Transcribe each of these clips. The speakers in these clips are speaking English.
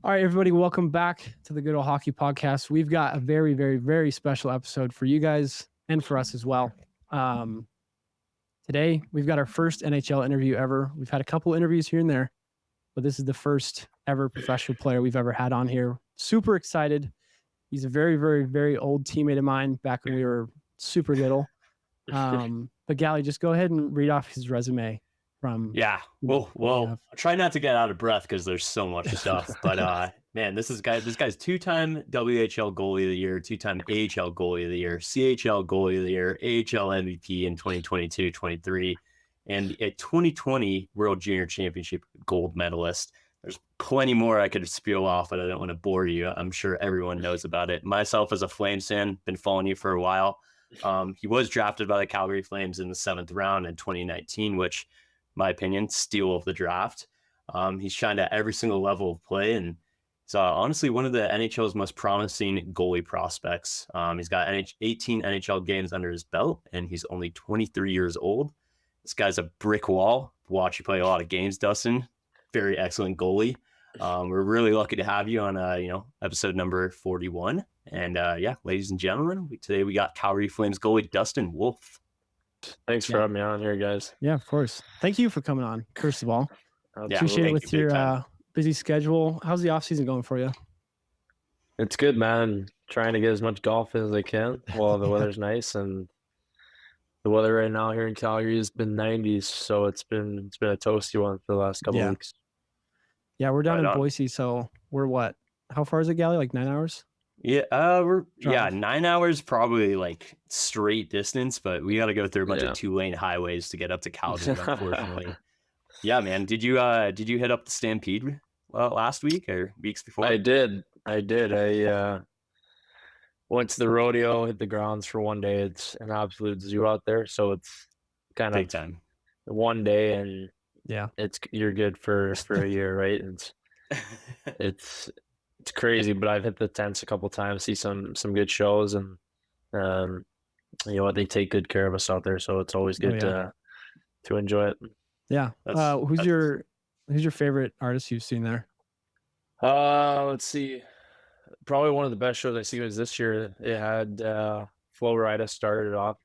All right, everybody, welcome back to the Good Old Hockey Podcast. We've got a very, very, very special episode for you guys and for us as well. Today, we've got our first NHL interview ever. We've had a couple interviews here and there, but this is the first ever professional player we've ever had on here. Super excited. He's a very, very, very old teammate of mine back when we were super little. But Gally, just go ahead and read off his resume from. Yeah. Well, I'll try not to get out of breath because there's so much stuff. But man, this guy's two-time WHL goalie of the year, two-time AHL goalie of the year, CHL goalie of the year, AHL MVP in 2022-23, and a 2020 World Junior Championship gold medalist. There's plenty more I could spiel off, but I don't want to bore you. I'm sure everyone knows about it. Myself, as a Flames fan, been following you for a while. He was drafted by the Calgary Flames in the 7th round in 2019, which, my opinion, steal of the draft. He's shined at every single level of play, and he's honestly one of the NHL's most promising goalie prospects. He's got 18 NHL games under his belt, and he's only 23 years old. This guy's a brick wall. Watch you play a lot of games, Dustin. Very excellent goalie. We're really lucky to have you on, episode number 41. And ladies and gentlemen, today we got Calgary Flames goalie Dustin Wolf. Thanks for having me on here, guys. Yeah, of course. Thank you for coming on, first of all. Appreciate it with your busy schedule. How's the off season going for you? It's good, man. Trying to get as much golf as I can while the weather's nice, and the weather right now here in Calgary has been 90s, so it's been a toasty one for the last couple of weeks. Yeah, we're down in Boise, so we're what? How far is it, Gally? Like 9 hours? Yeah, 9 hours probably like straight distance, but we got to go through a bunch of 2-lane highways to get up to Calgary, unfortunately. Yeah, man. Did you hit up the Stampede last week or weeks before? I did. I went to the rodeo, hit the grounds for one day. It's an absolute zoo out there, so it's kind big of time. One day, and you're good for a year, right? It's crazy, but I've hit the tents a couple times, see some good shows, and you know what, they take good care of us out there, so it's always good to enjoy it. Yeah. Who's your favorite artist you've seen there? Let's see. Probably one of the best shows I seen was this year. It had Flo Rida started it off.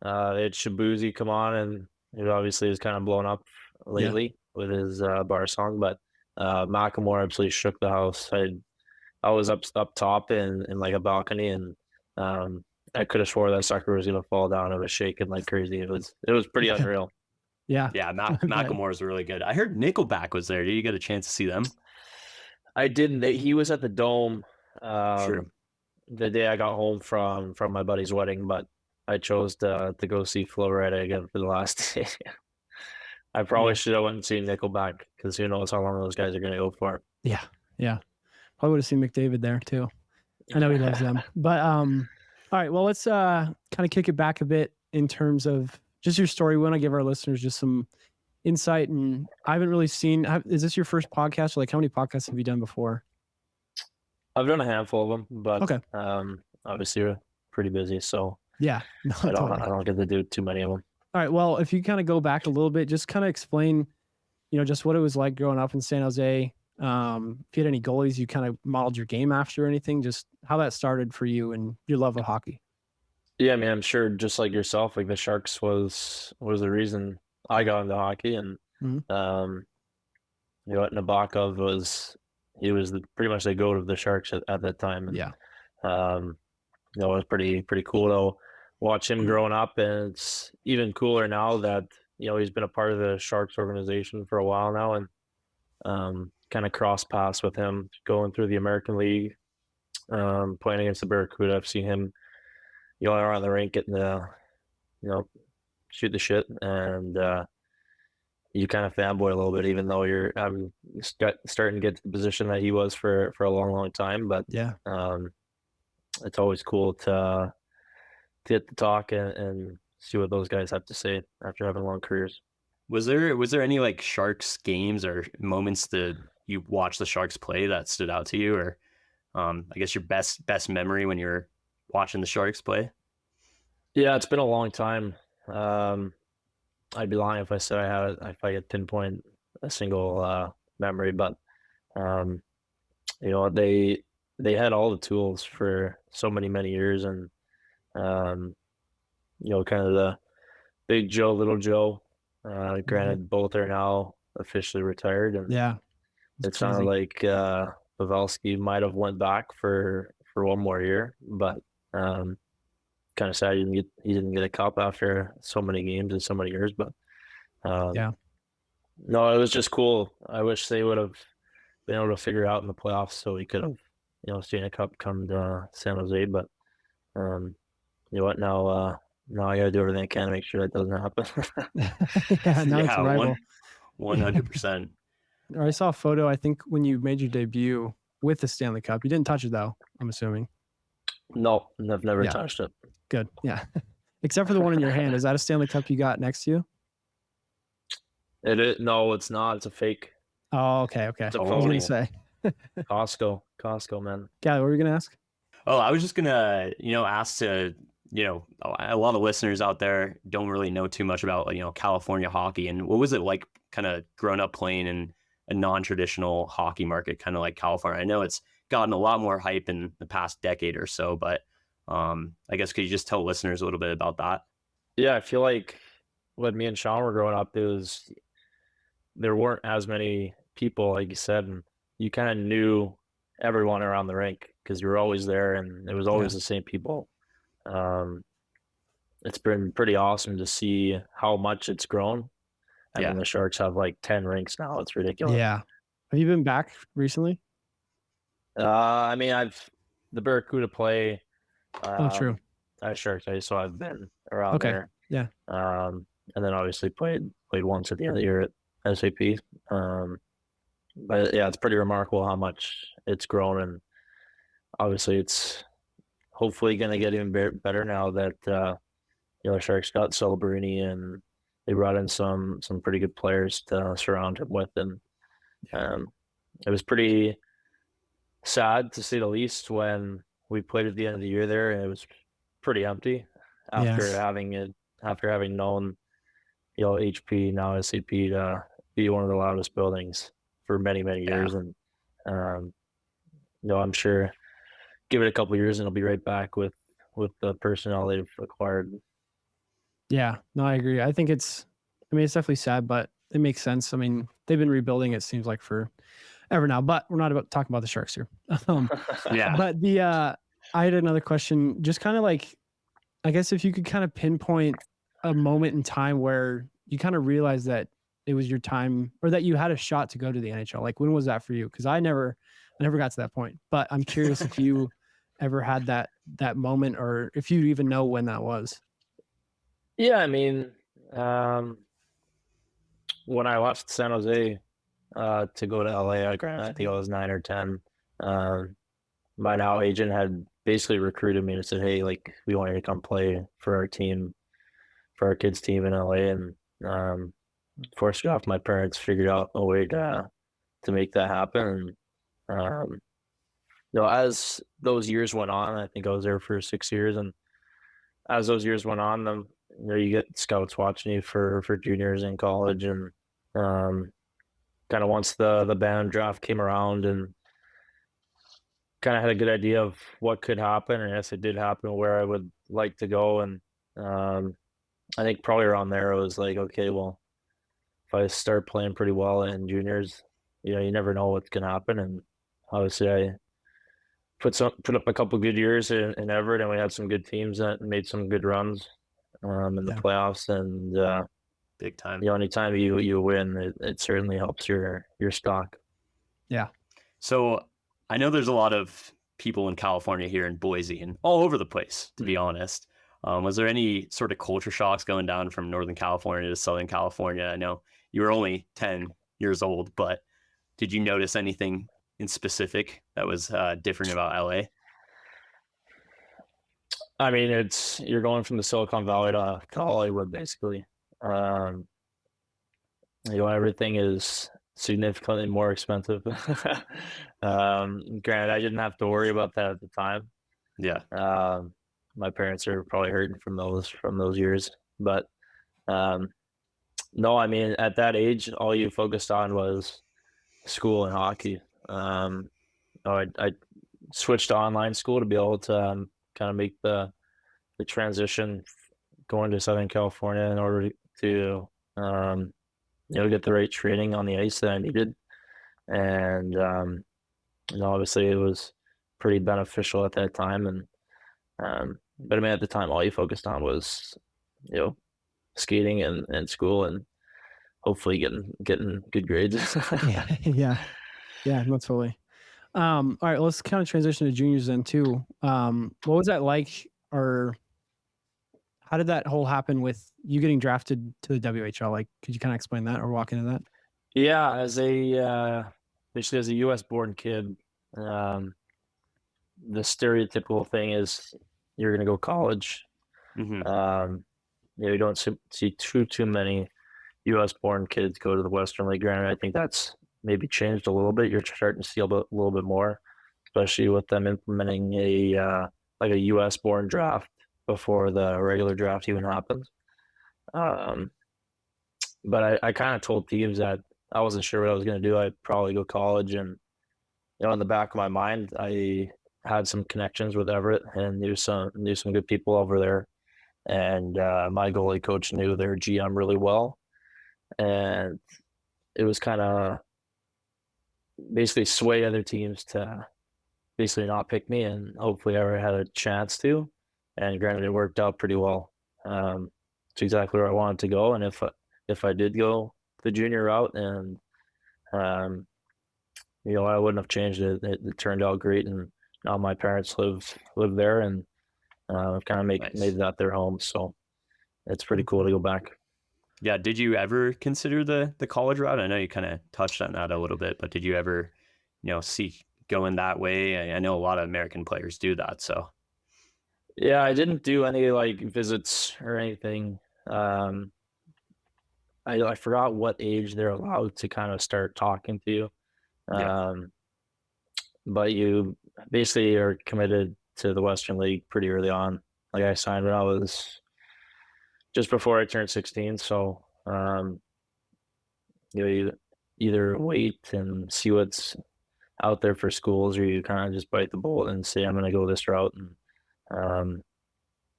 They had Shabuzi come on, and it obviously is kind of blown up lately with his bar song, but Macklemore absolutely shook the house. I was up top in like a balcony, and I could have swore that sucker was gonna fall down. It was shaking like crazy. It was pretty unreal. Yeah. Macklemore is really good. I heard Nickelback was there. Did you get a chance to see them? I didn't. He was at the Dome the day I got home from my buddy's wedding, but I chose to go see Flo Rida again for the last day. I probably should have went and seen Nickelback, because who knows how long those guys are going to go for. Yeah. Probably would have seen McDavid there too. I know he loves them. But all right, well, let's kind of kick it back a bit in terms of just your story. We want to give our listeners just some insight, and I haven't really seen. Is this your first podcast? Or like, how many podcasts have you done before? I've done a handful of them, but okay. Obviously we're pretty busy, so I don't get to do too many of them. All right, well, if you kind of go back a little bit, just kind of explain, just what it was like growing up in San Jose. If you had any goalies you kind of modeled your game after or anything, just how that started for you and your love of hockey. Yeah, I mean, I'm sure just like yourself, like the Sharks was the reason I got into hockey, and Nabokov was pretty much the GOAT of the Sharks at that time. And, it was pretty cool to watch him growing up, and it's even cooler now that he's been a part of the Sharks organization for a while now, and kind of cross paths with him going through the American League, playing against the Barracuda. I've seen him around the rink getting the shoot the shit, and you kind of fanboy a little bit, even though you're starting to get to the position that he was for a long time. But it's always cool to get to talk and see what those guys have to say after having long careers. Was there any like Sharks games or moments that you watched the Sharks play that stood out to you, or I guess your best memory when you're watching the Sharks play? Yeah, it's been a long time. I'd be lying if I said if I could pinpoint a single memory, but they had all the tools for so many years, and kind of the Big Joe, Little Joe. Granted, both are now officially retired, and Yeah, it sounded like Pavelski might have went back for one more year, but kind of sad he didn't get a cup after so many games and so many years. But yeah, no, it was just cool. I wish they would have been able to figure it out in the playoffs so we could have seen a cup come to San Jose. But you know what? Now I got to do everything I can to make sure that doesn't happen. yeah. Now it's a rival. 100%. I saw a photo, I think, when you made your debut with the Stanley Cup. You didn't touch it, though, I'm assuming. No, I've never touched it. Good. Yeah. Except for the one in your hand. Is that a Stanley Cup you got next to you? It is. No, it's not. It's a fake. Oh, okay. It's a I was going to say. Costco, man. Yeah, what were you going to ask? Oh, I was just going to, ask to, a lot of listeners out there don't really know too much about, California hockey. And what was it like kind of growing up playing in a non-traditional hockey market, kind of like California? I know it's gotten a lot more hype in the past decade or so, but I guess could you just tell listeners a little bit about that? Yeah, I feel like when me and Sean were growing up, there weren't as many people, like you said, and you kind of knew everyone around the rink because you were always there, and it was always the same people. It's been pretty awesome to see how much it's grown. I mean, the Sharks have like 10 rinks now. It's ridiculous. Yeah. Have you been back recently? I mean, the Barracuda play. True. Sharks, so I've been around there. Yeah. And then obviously played once at the end of the year at SAP. But yeah, it's pretty remarkable how much it's grown, and obviously it's hopefully going to get even better now that Sharks got Celebrini, and they brought in some pretty good players to surround him with, and it was pretty sad to say the least when we played at the end of the year there, and it was pretty empty after having known HP, now SAP, to be one of the loudest buildings for many years. And I'm sure give it a couple of years and it'll be right back with the personnel they've acquired. Yeah, no, I agree. I think it's definitely sad, but it makes sense. I mean, they've been rebuilding, it seems like, for ever now, but we're not talking about the Sharks here. But I had another question, just kind of like, I guess if you could kind of pinpoint a moment in time where you kind of realized that it was your time, or that you had a shot to go to the NHL. Like, when was that for you? Because I never got to that point, but I'm curious if you ever had that moment, or if you even know when that was. Yeah, I mean, when I left San Jose to go to LA, I think I was 9 or 10. My now agent had basically recruited me and said, "Hey, like, we want you to come play for our team, for our kids' team in LA." And forced off, my parents figured out a way to make that happen. And as those years went on, I think I was there for 6 years, and as those years went on, you get scouts watching you for juniors in college, and kind of once the band draft came around, and kind of had a good idea of what could happen, and yes, it did happen, where I would like to go. And I think probably around there, I was like, okay, well, if I start playing pretty well in juniors, you never know what's gonna happen. And obviously, I put up a couple good years in Everett, and we had some good teams that made some good runs in the playoffs. And big time. Anytime you win, it certainly helps your stock. Yeah. So I know there's a lot of people in California here in Boise and all over the place, to be honest. Was there any sort of culture shocks going down from Northern California to Southern California? I know you were only 10 years old, but did you notice anything in specific that was different about LA? I mean, you're going from the Silicon Valley to Hollywood, basically. Everything is significantly more expensive. Granted, I didn't have to worry about that at the time. Yeah. My parents are probably hurting from those years, but no, I mean, at that age, all you focused on was school and hockey. I switched to online school to be able to kind of make the transition going to Southern California in order to get the right training on the ice that I needed. And obviously it was pretty beneficial at that time. And but I mean, at the time, all you focused on was skating and school and hopefully getting good grades. yeah, not totally. All right, let's kind of transition to juniors then too. What was that like, or how did that whole happen with you getting drafted to the WHL? Like, could you kind of explain that or walk into that? Yeah, basically as a U.S. born kid, the stereotypical thing is you're gonna go college. You don't see too many U.S. born kids go to the Western League. Granted, I think that's maybe changed a little bit. You're starting to see a little bit more, especially with them implementing a U.S. born draft before the regular draft even happens. But I kind of told teams that I wasn't sure what I was going to do. I'd probably go college, and in the back of my mind, I had some connections with Everett and knew some good people over there. And my goalie coach knew their GM really well, and it was kind of basically sway other teams to basically not pick me, and hopefully I ever had a chance to. And granted, it worked out pretty well. It's exactly where I wanted to go, and if I did go the junior route, and I wouldn't have changed it. It turned out great, and now my parents live there, and kind of made that their home. So it's pretty cool to go back. Yeah. Did you ever consider the college route? I know you kind of touched on that a little bit, but did you ever, see going that way? I know a lot of American players do that. So. Yeah, I didn't do any visits or anything. I forgot what age they're allowed to kind of start talking to you. Yeah. But you basically are committed to the Western League pretty early on. Like I signed when I was just before I turned 16. So, you either wait and see what's out there for schools, or you kind of just bite the bullet and say, I'm going to go this route. And,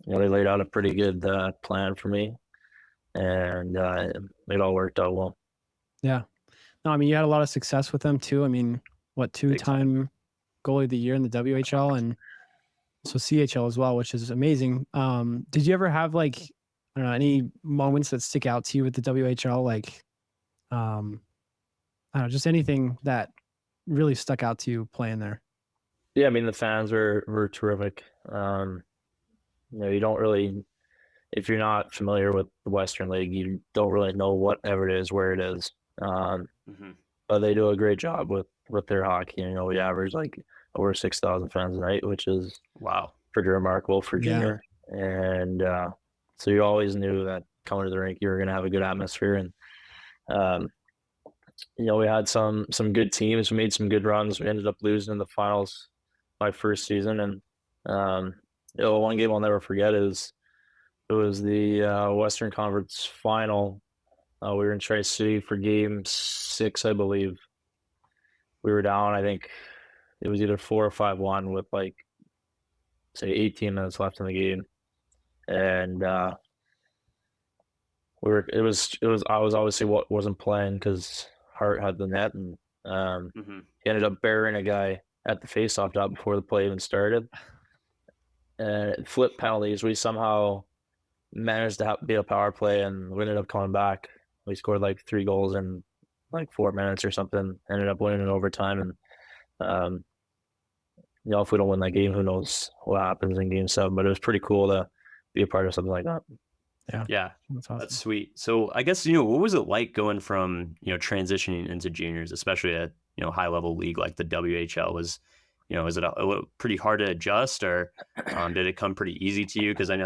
they laid out a pretty good plan for me, and it all worked out well. Yeah. No, I mean, you had a lot of success with them too. I mean, what, two-time goalie of the year in the WHL and so CHL as well, which is amazing. Did you ever have I don't know, any moments that stick out to you with the WHL? I don't know, just anything that really stuck out to you playing there? Yeah, I mean, the fans were terrific. You don't really, if you're not familiar with the Western League, you don't really know whatever it is, where it is. But they do a great job with their hockey. We average over 6,000 fans a night, which is pretty remarkable for junior. And so you always knew that coming to the rink, you were going to have a good atmosphere. And we had some good teams. We made some good runs. We ended up losing in the finals my first season. And one game I'll never forget is it was the Western Conference final. We were in Tri-City for game 6, I believe. We were down, I think it was either 4 or 5-1 with say 18 minutes left in the game. And I was obviously wasn't playing because Hart had the net, and he ended up burying a guy at the faceoff dot before the play even started. And flip penalties, we somehow managed to be a power play, and we ended up coming back. We scored 3 goals in 4 minutes or something. Ended up winning in overtime, and if we don't win that game, who knows what happens in game 7? But it was pretty cool to be a part of something like that. Yeah, that's awesome. That's sweet. So I guess what was it like going from transitioning into juniors, especially at high level league like the WHL? Was is it pretty hard to adjust, or did it come pretty easy to you? Because I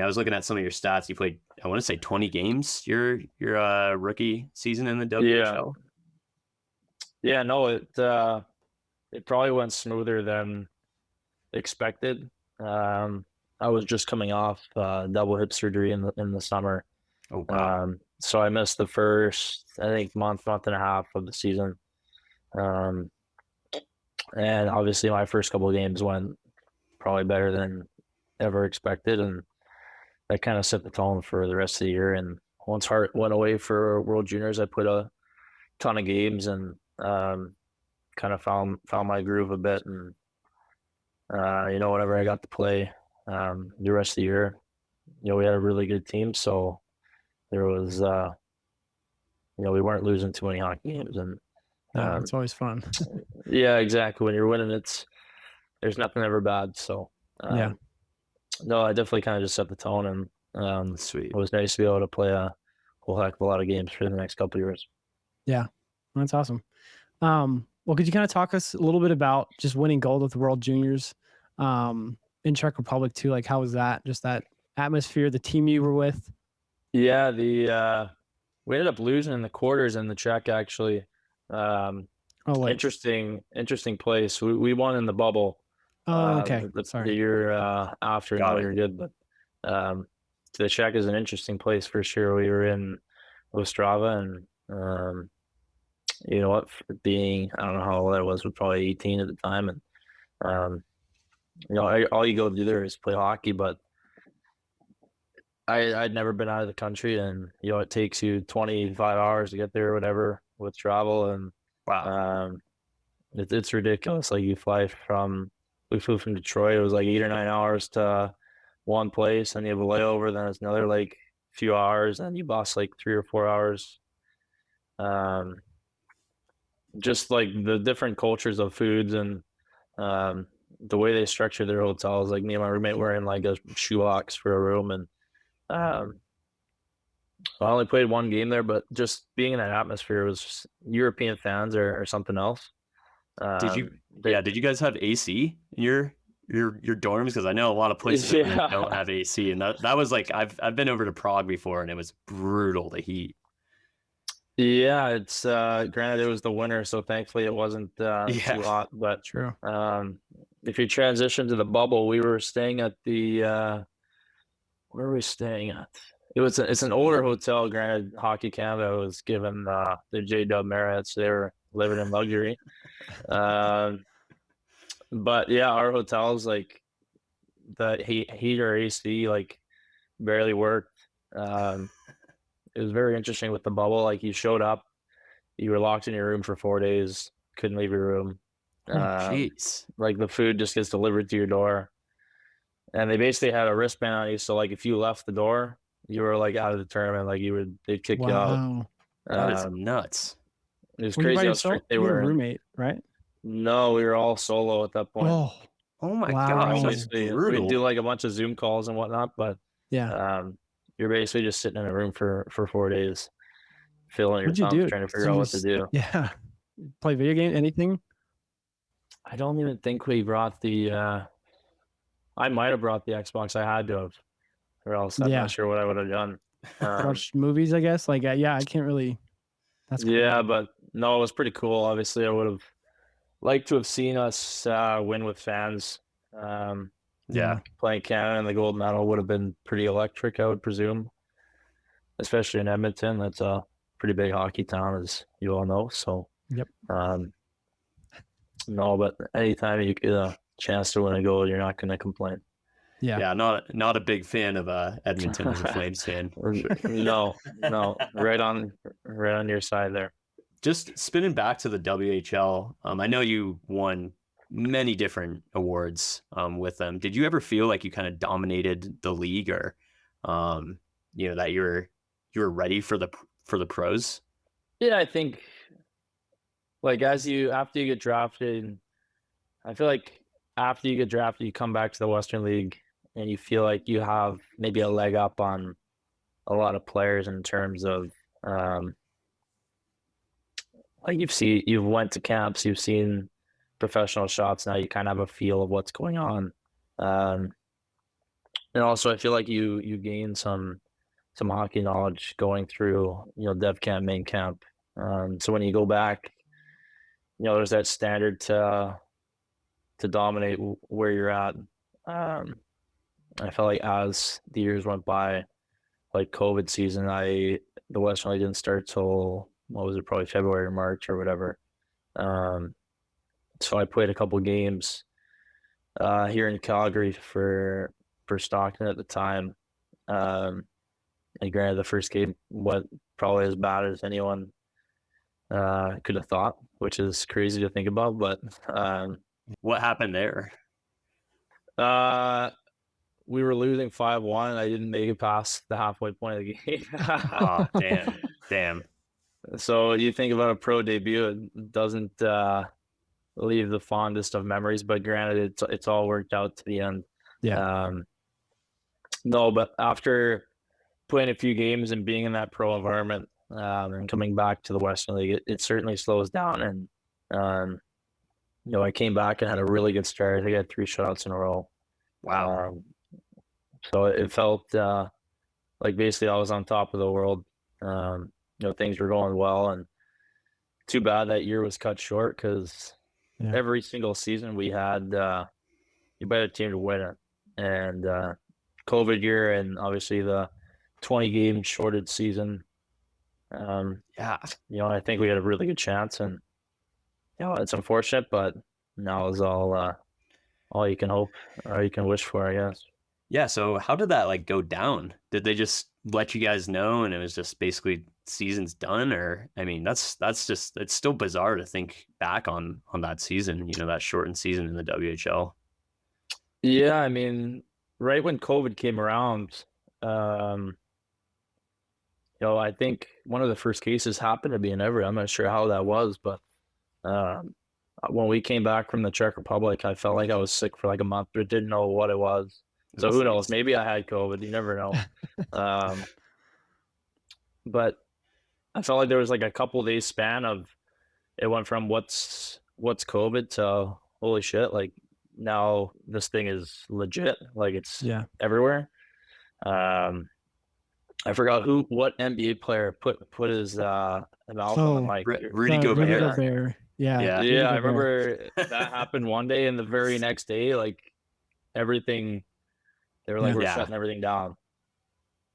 was looking at some of your stats. You played, I want to say, 20 games your rookie season in the WHL. Yeah, no, it probably went smoother than expected. I was just coming off double hip surgery in the summer. Oh, wow. So I missed the first, I think, month and a half of the season. And obviously my first couple of games went probably better than ever expected, and that kind of set the tone for the rest of the year. And once Hart went away for World Juniors, I put a ton of games and kind of found my groove a bit. And whenever I got to play the rest of the year, we had a really good team, so there was we weren't losing too many hockey games. And it's always fun. Yeah, exactly. When you're winning, there's nothing ever bad. So no, I definitely kind of just set the tone, and Sweet. It was nice to be able to play a whole heck of a lot of games for the next couple of years. Yeah, that's awesome. Well, could you kind of talk us a little bit about just winning gold with the World Juniors in Czech Republic too? Like, how was that? Just that atmosphere, the team you were with? Yeah, we ended up losing in the quarters in the Czech, actually. Interesting place. We won in the bubble. Okay. The year after. No, you're good. But the Czech is an interesting place for sure. We were in Ostrava, and you know what? Being, I don't know how old I was probably 18 at the time, and all you go do there is play hockey. But I'd never been out of the country, and it takes you 25 hours to get there or whatever with travel, and wow, it's ridiculous. Like we flew from Detroit. It was like 8 or 9 hours to one place, and you have a layover. Then it's another like few hours, and you bus like 3 or 4 hours. Just like the different cultures of foods and the way they structure their hotels. Like me and my roommate were in like a shoebox for a room, and I only played one game there, but just being in that atmosphere was just, European fans or something else. Did you guys have AC in your dorms? Because I know a lot of places don't have AC, and that was like I've been over to Prague before, and it was brutal, the heat. Yeah, it's granted it was the winter, so thankfully it wasn't too hot. But true. If you transition to the bubble, we were staying at the where were we staying at? It's an older hotel. Granted, Hockey Canada was given the J-Dub Marriott, so they were living in luxury. But yeah, our hotels, like the heat or AC like barely worked. It was very interesting with the bubble. Like you showed up, you were locked in your room for 4 days, couldn't leave your room. Jeez. Like the food just gets delivered to your door, and they basically had a wristband on you. So like if you left the door, you were like out of the tournament. Like they'd kick you out. That is nuts. It was crazy how strict they were. A roommate, right? No, we were all solo at that point. Oh my gosh, that's brutal. We'd do like a bunch of Zoom calls and whatnot, but you're basically just sitting in a room for 4 days, filling your thumbs, trying to figure out what to do. Yeah, play video game, anything? I don't even think we brought the. I might have brought the Xbox. I had to have, or else I'm not sure what I would have done. Watch movies, I guess. Like, I can't really. That's cool. Yeah, but no, it was pretty cool. Obviously, I would have liked to have seen us win with fans. Playing Canada and the gold medal would have been pretty electric, I would presume, especially in Edmonton. That's a pretty big hockey town, as you all know. So, no, but anytime you get a chance to win a goal, you're not going to complain. Yeah, not a big fan of Edmonton as a Flames fan. No, right on your side there. Just spinning back to the WHL, I know you won many different awards with them. Did you ever feel like you kind of dominated the league, or that you were ready for the pros? Yeah, I think like after you get drafted, I feel like after you get drafted, you come back to the Western League and you feel like you have maybe a leg up on a lot of players in terms of like you've went to camps, you've seen professional shots. Now you kind of have a feel of what's going on, and also I feel like you gain some hockey knowledge going through dev camp, main camp. So when you go back, there's that standard to dominate where you're at. I felt like as the years went by, like COVID season, the Western League didn't start till what was it, probably February or March or whatever. So I played a couple games here in Calgary for Stockton at the time. And granted, the first game went probably as bad as anyone could have thought, which is crazy to think about. But what happened there? We were losing 5-1. I didn't make it past the halfway point of the game. Oh, damn. So you think about a pro debut, it doesn't leave the fondest of memories, but granted, it's all worked out to the end. Yeah. No, but after playing a few games and being in that pro environment, and coming back to the Western League, it certainly slows down. And I came back and had a really good start. I think I had 3 shutouts in a row. Wow. So it felt like basically I was on top of the world. Things were going well, and too bad that year was cut short because every single season we had you bet a team to win it. And COVID year and obviously the 20 game shorted season. I think we had a really good chance, and it's unfortunate, but now is all you can hope or you can wish for, I guess. Yeah, so how did that go down? Did they just let you guys know and it was just basically season's done? Or I mean, that's just, it's still bizarre to think back on that season, that shortened season in the WHL. Yeah, I mean, right when COVID came around, I think one of the first cases happened to be in Everett. I'm not sure how that was, but when we came back from the Czech Republic, I felt like I was sick for a month, but didn't know what it was. So who knows? Maybe I had COVID. You never know. But I felt like there was a couple days span of it went from what's COVID to holy shit, now this thing is legit. It's everywhere. I forgot what NBA player put his mouth on the mic. Rudy Gobert. Yeah. I remember that happened one day, and the very next day, everything, they were we're shutting everything down.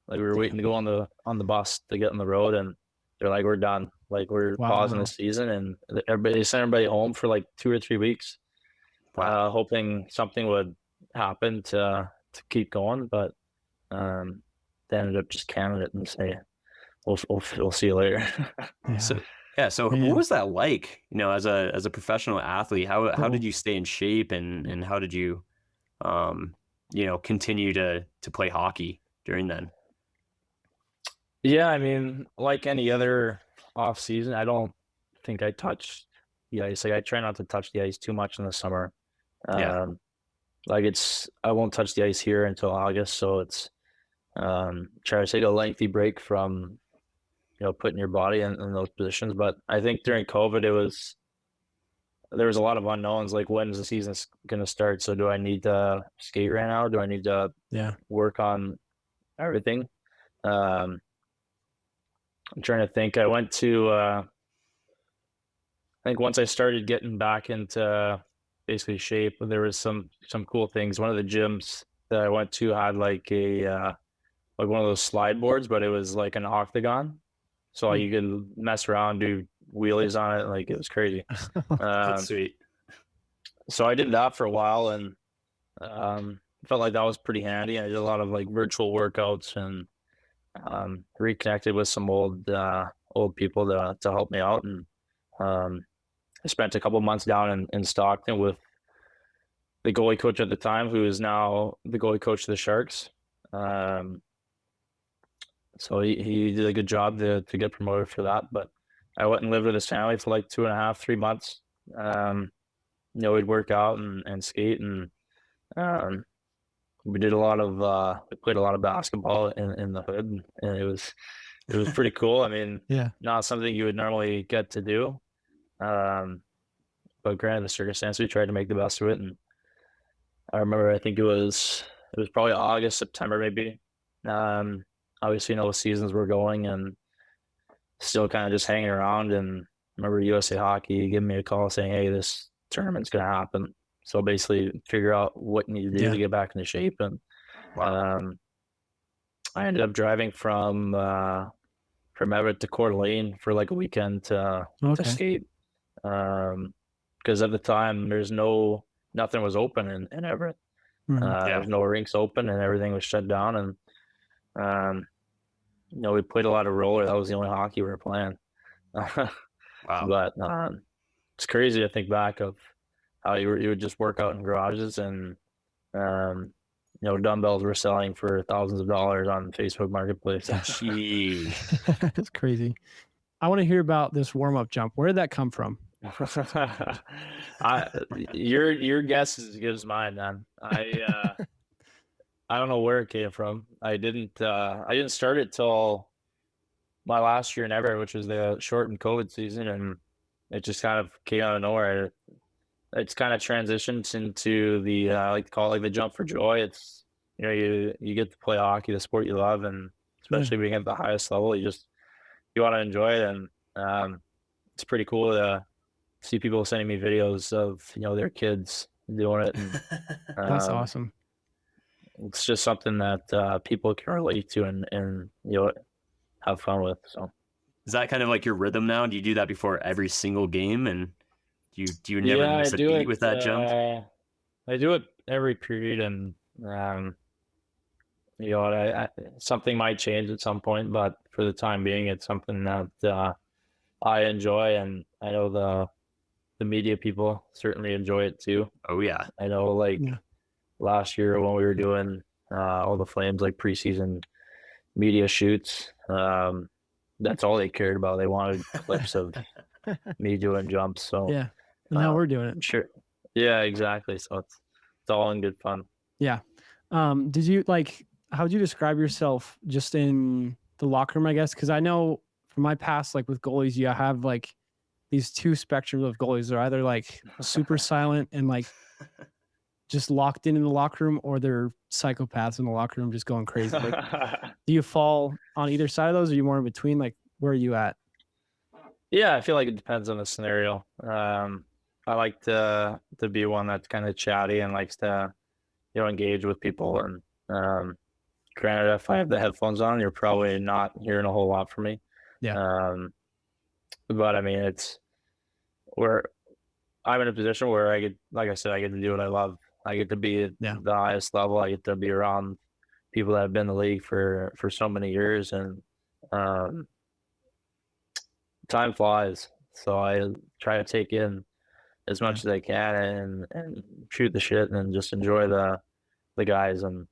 We were waiting to go on the bus to get on the road, and they're we're done. We're pausing the season, and they sent everybody home for 2 or 3 weeks, hoping something would happen to keep going. But they ended up just canning it and say, "We'll see you later." So what was that like? As a professional athlete, how did you stay in shape, and how did you, continue to play hockey during then? Yeah, I mean, like any other off season, I don't think I touched the ice. I try not to touch the ice too much in the summer. I won't touch the ice here until August, so it's try to take a lengthy break from putting your body in those positions. But I think during COVID, there was a lot of unknowns, when's the season going to start? So do I need to skate right now? Do I need to work on everything? I'm trying to think. I went to I think once I started getting back into basically shape, there was some cool things. One of the gyms that I went to had a one of those slide boards, but it was an octagon, so you could mess around, do wheelies on it. It was crazy. That's sweet. So I did that for a while, and felt like that was pretty handy. I did a lot of virtual workouts and reconnected with some old people to help me out. And I spent a couple months down in Stockton with the goalie coach at the time, who is now the goalie coach of the Sharks. So he did a good job to get promoted for that. But I went and lived with his family for 2.5, 3 months. We'd work out and skate, and we did a lot of we played a lot of basketball in the hood, and it was pretty cool. I mean, not something you would normally get to do. But granted the circumstance, we tried to make the best of it. And I remember, I think it was probably August, September maybe. Obviously, seasons were going, and still kind of just hanging around. And I remember USA Hockey giving me a call saying, "Hey, this tournament's going to happen. So basically figure out what you need to do to get back into shape." And I ended up driving from Everett to Coeur d'Alene for a weekend to skate. because at the time nothing was open in Everett. There was no rinks open and everything was shut down. And we played a lot of roller. That was the only hockey we were playing. Wow. But it's crazy to think back of how you would just work out in garages, and dumbbells were selling for thousands of dollars on Facebook Marketplace. Jeez. That's crazy. I want to hear about this warm-up jump. Where did that come from? Your guess is as good as mine, man. I don't know where it came from. I didn't start it till my last year in Everett, which was the shortened COVID season, and it just kind of came out of nowhere. It's kind of transitioned into the I like to call it like the jump for joy. It's you get to play hockey, the sport you love, and especially being at the highest level, you want to enjoy it. And it's pretty cool to see people sending me videos of their kids doing it. And, that's awesome. It's just something that people can relate to and have fun with. So is that kind of like your rhythm now? Do you do that before every single game, and do you never miss a beat with that jump? I do it every period, and something might change at some point, but for the time being, it's something that I enjoy, and I know the media people certainly enjoy it too. Oh yeah, I know. Last year when we were doing all the Flames preseason media shoots, that's all they cared about. They wanted clips of me doing jumps. So yeah, and now we're doing it. Sure. Yeah, exactly. So it's all in good fun. Yeah. Did you how would you describe yourself just in the locker room, I guess? Because I know from my past, with goalies, you have these two spectrums of goalies. They're either super silent and just locked in the locker room, or they're psychopaths in the locker room just going crazy. Do you fall on either side of those, or are you more in between? Where are you at? Yeah, I feel like it depends on the scenario. I like to be one that's kind of chatty and likes to engage with people. And granted, if I have the headphones on, you're probably not hearing a whole lot from me. Yeah. But I mean, it's where I'm in a position where I get, like I said, I get to do what I love. I get to be at the highest level. I get to be around people that have been in the league for so many years, and time flies. So I try to take in as much as I can and shoot the shit and just enjoy the guys. And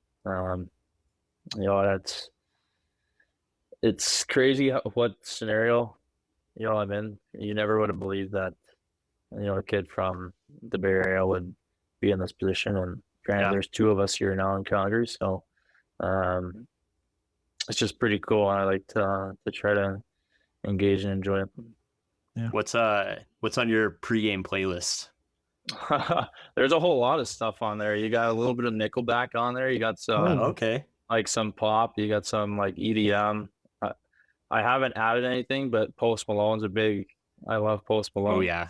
it's crazy what scenario I'm in. You never would have believed that a kid from the Bay Area would be in this position. And granted, there's two of us here now in Calgary, so it's just pretty cool. I like to try to engage and enjoy it. Yeah. What's on your pregame playlist? There's a whole lot of stuff on there. You got a little bit of Nickelback on there. You got some some pop. You got some EDM. I haven't added anything, but Post Malone's I love Post Malone. Oh yeah.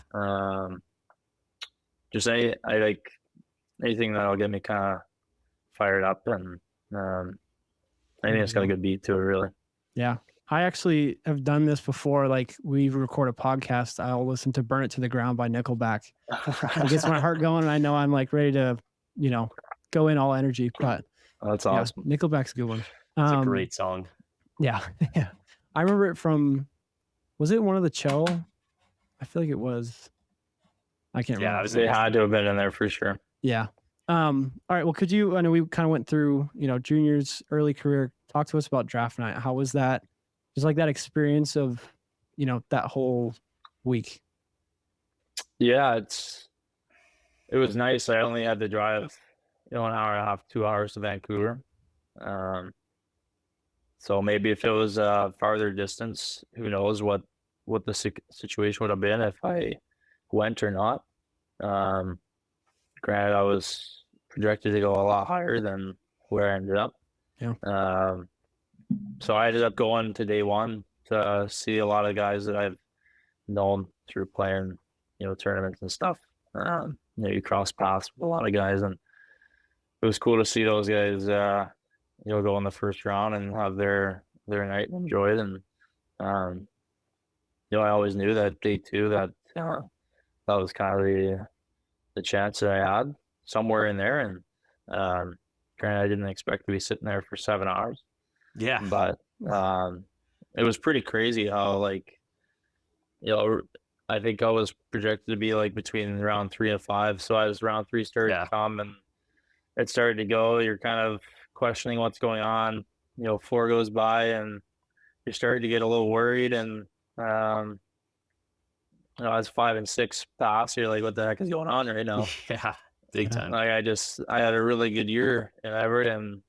Just I like anything that'll get me kind of fired up, and I think it's got a good beat to it, really. Yeah. I actually have done this before. We record a podcast, I'll listen to Burn It to the Ground by Nickelback. It gets my heart going, and I know I'm ready to, go in all energy. But that's awesome. Nickelback's a good one. It's a great song. Yeah. Yeah. I remember it from, was it one of the Cho? I feel like it was. I can't remember. They had to have been in there for sure. Yeah. All right. Well, I know we kind of went through, juniors, early career. Talk to us about draft night. How was that? Just that experience of, that whole week. Yeah, it was nice. I only had to drive, an hour and a half, 2 hours to Vancouver. So maybe if it was a farther distance, who knows what the situation would have been if I went or not. Granted, I was projected to go a lot higher than where I ended up. Yeah. So I ended up going to day one to see a lot of guys that I've known through playing, tournaments and stuff. You cross paths with a lot of guys, and it was cool to see those guys, go in the first round and have their night and enjoy it. And, I always knew that day two that that was kind of the chance that I had somewhere in there. And granted, I didn't expect to be sitting there for 7 hours. Yeah. But it was pretty crazy how, like, I think I was projected to be like between round 3 and 5. So as round 3 started to come and it started to go, you're kind of questioning what's going on. 4 goes by and you're starting to get a little worried. And as 5 and 6 pass, you're like, what the heck is going on right now? Yeah, big time. Like I had a really good year in Everett, and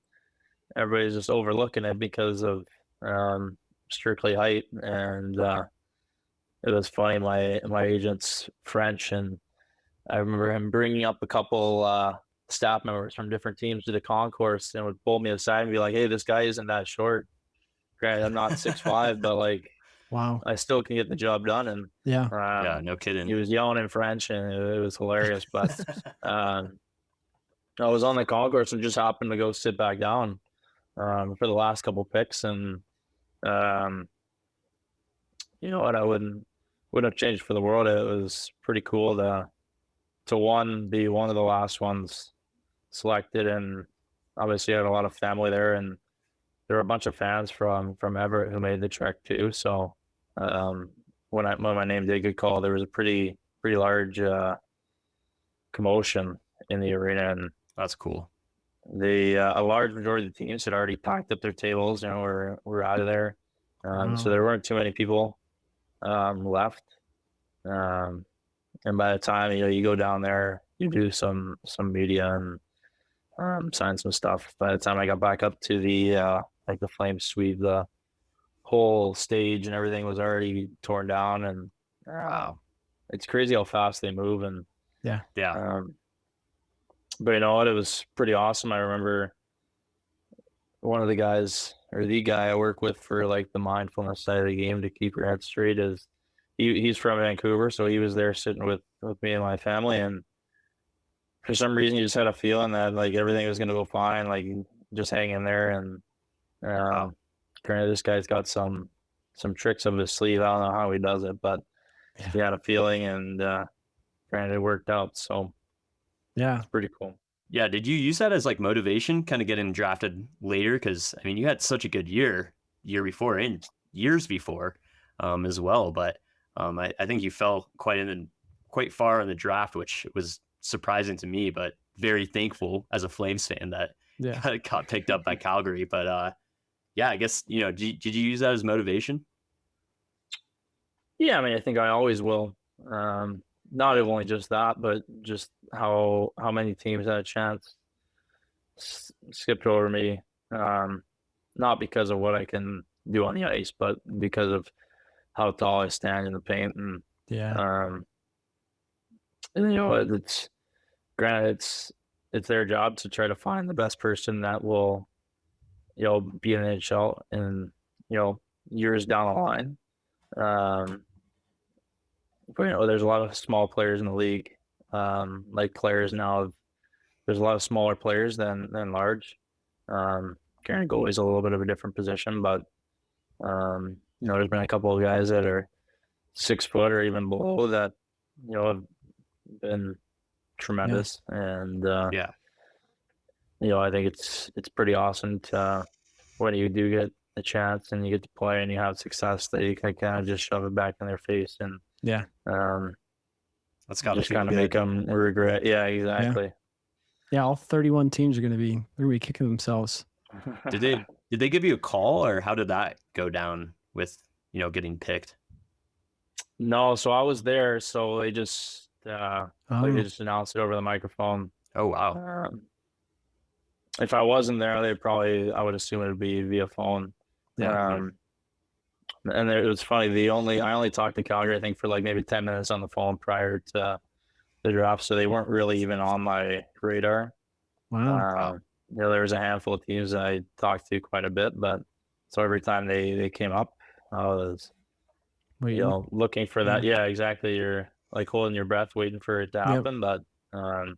everybody's just overlooking it because of strictly height. And it was funny. My agent's French, and I remember him bringing up a couple staff members from different teams to the concourse and would pull me aside and be like, "Hey, this guy isn't that short. Granted, I'm not 6'5", but like, wow, I still can get the job done." And yeah, no kidding. He was yelling in French, and it was hilarious. But I was on the concourse and just happened to go sit back down for the last couple picks, and you know what, I wouldn't have changed for the world. It was pretty cool to be one of the last ones selected, and obviously I had a lot of family there, and there were a bunch of fans from Everett who made the trek too. So when my name did get called, there was a pretty large commotion in the arena, and that's cool. A large majority of the teams had already packed up their tables. We're out of there, so there weren't too many people left. And by the time you go down there, you do some media and sign some stuff. By the time I got back up to the like the Flames suite, the whole stage and everything was already torn down. And wow, it's crazy how fast they move. And yeah. But you know what? It was pretty awesome. I remember one of the guys, or the guy I work with for like the mindfulness side of the game to keep your head straight, is he's from Vancouver, so he was there sitting with me and my family, and for some reason you just had a feeling that like everything was gonna go fine, like just hang in there. And granted, this guy's got some tricks up his sleeve. I don't know how he does it, but he had a feeling, and granted, it worked out. So yeah, it's pretty cool. Yeah, did you use that as like motivation, kind of getting drafted later? Because I mean, you had such a good year before and years before as well, but I think you fell quite far in the draft, which was surprising to me, but very thankful as a Flames fan that got picked up by Calgary. But yeah, I guess did you use that as motivation? Yeah, I mean, I think I always will. Not only just that, but just how many teams had a chance skipped over me, not because of what I can do on the ice, but because of how tall I stand in the paint. And and it's granted, it's their job to try to find the best person that will be in the NHL and years down the line. But there's a lot of small players in the league. Like players now, there's a lot of smaller players than large. Granted, goalie's a little bit of a different position, but there's been a couple of guys that are 6 foot or even below that have been tremendous. And I think it's pretty awesome to when you do get a chance and you get to play and you have success, that you can kind of just shove it back in their face and that's got to just kind of make them regret. Yeah, exactly. Yeah, all 31 teams are going to be kicking themselves. Did they give you a call, or how did that go down with getting picked? No, so I was there, so they just they just announced it over the microphone. Oh wow. If I wasn't there, I would assume it would be via phone. And it was funny. I only talked to Calgary, I think, for like maybe 10 minutes on the phone prior to the draft, so they weren't really even on my radar. Wow. There was a handful of teams that I talked to quite a bit, but so every time they came up, I was looking for that. Yeah, exactly. You're like holding your breath, waiting for it to happen. But I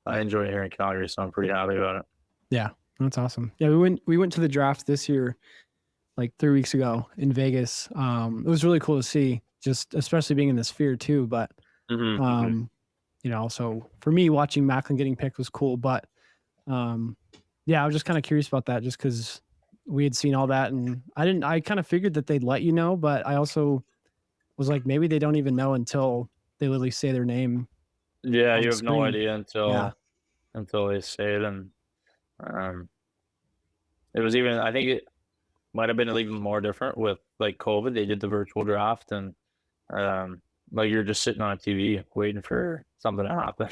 enjoy hearing Calgary, so I'm pretty happy about it. Yeah, that's awesome. Yeah, we went to the draft this year, like 3 weeks ago in Vegas. It was really cool to see just especially being in the Sphere too. But also for me, watching Macklin getting picked was cool. But yeah, I was just kind of curious about that, just because we had seen all that, and I kind of figured that they'd let you know, but I also was like, maybe they don't even know until they literally say their name. Yeah, you have no idea until they say it, and it was even, I think it might have been even more different with like COVID. They did the virtual draft, and like you're just sitting on a TV waiting for something to happen.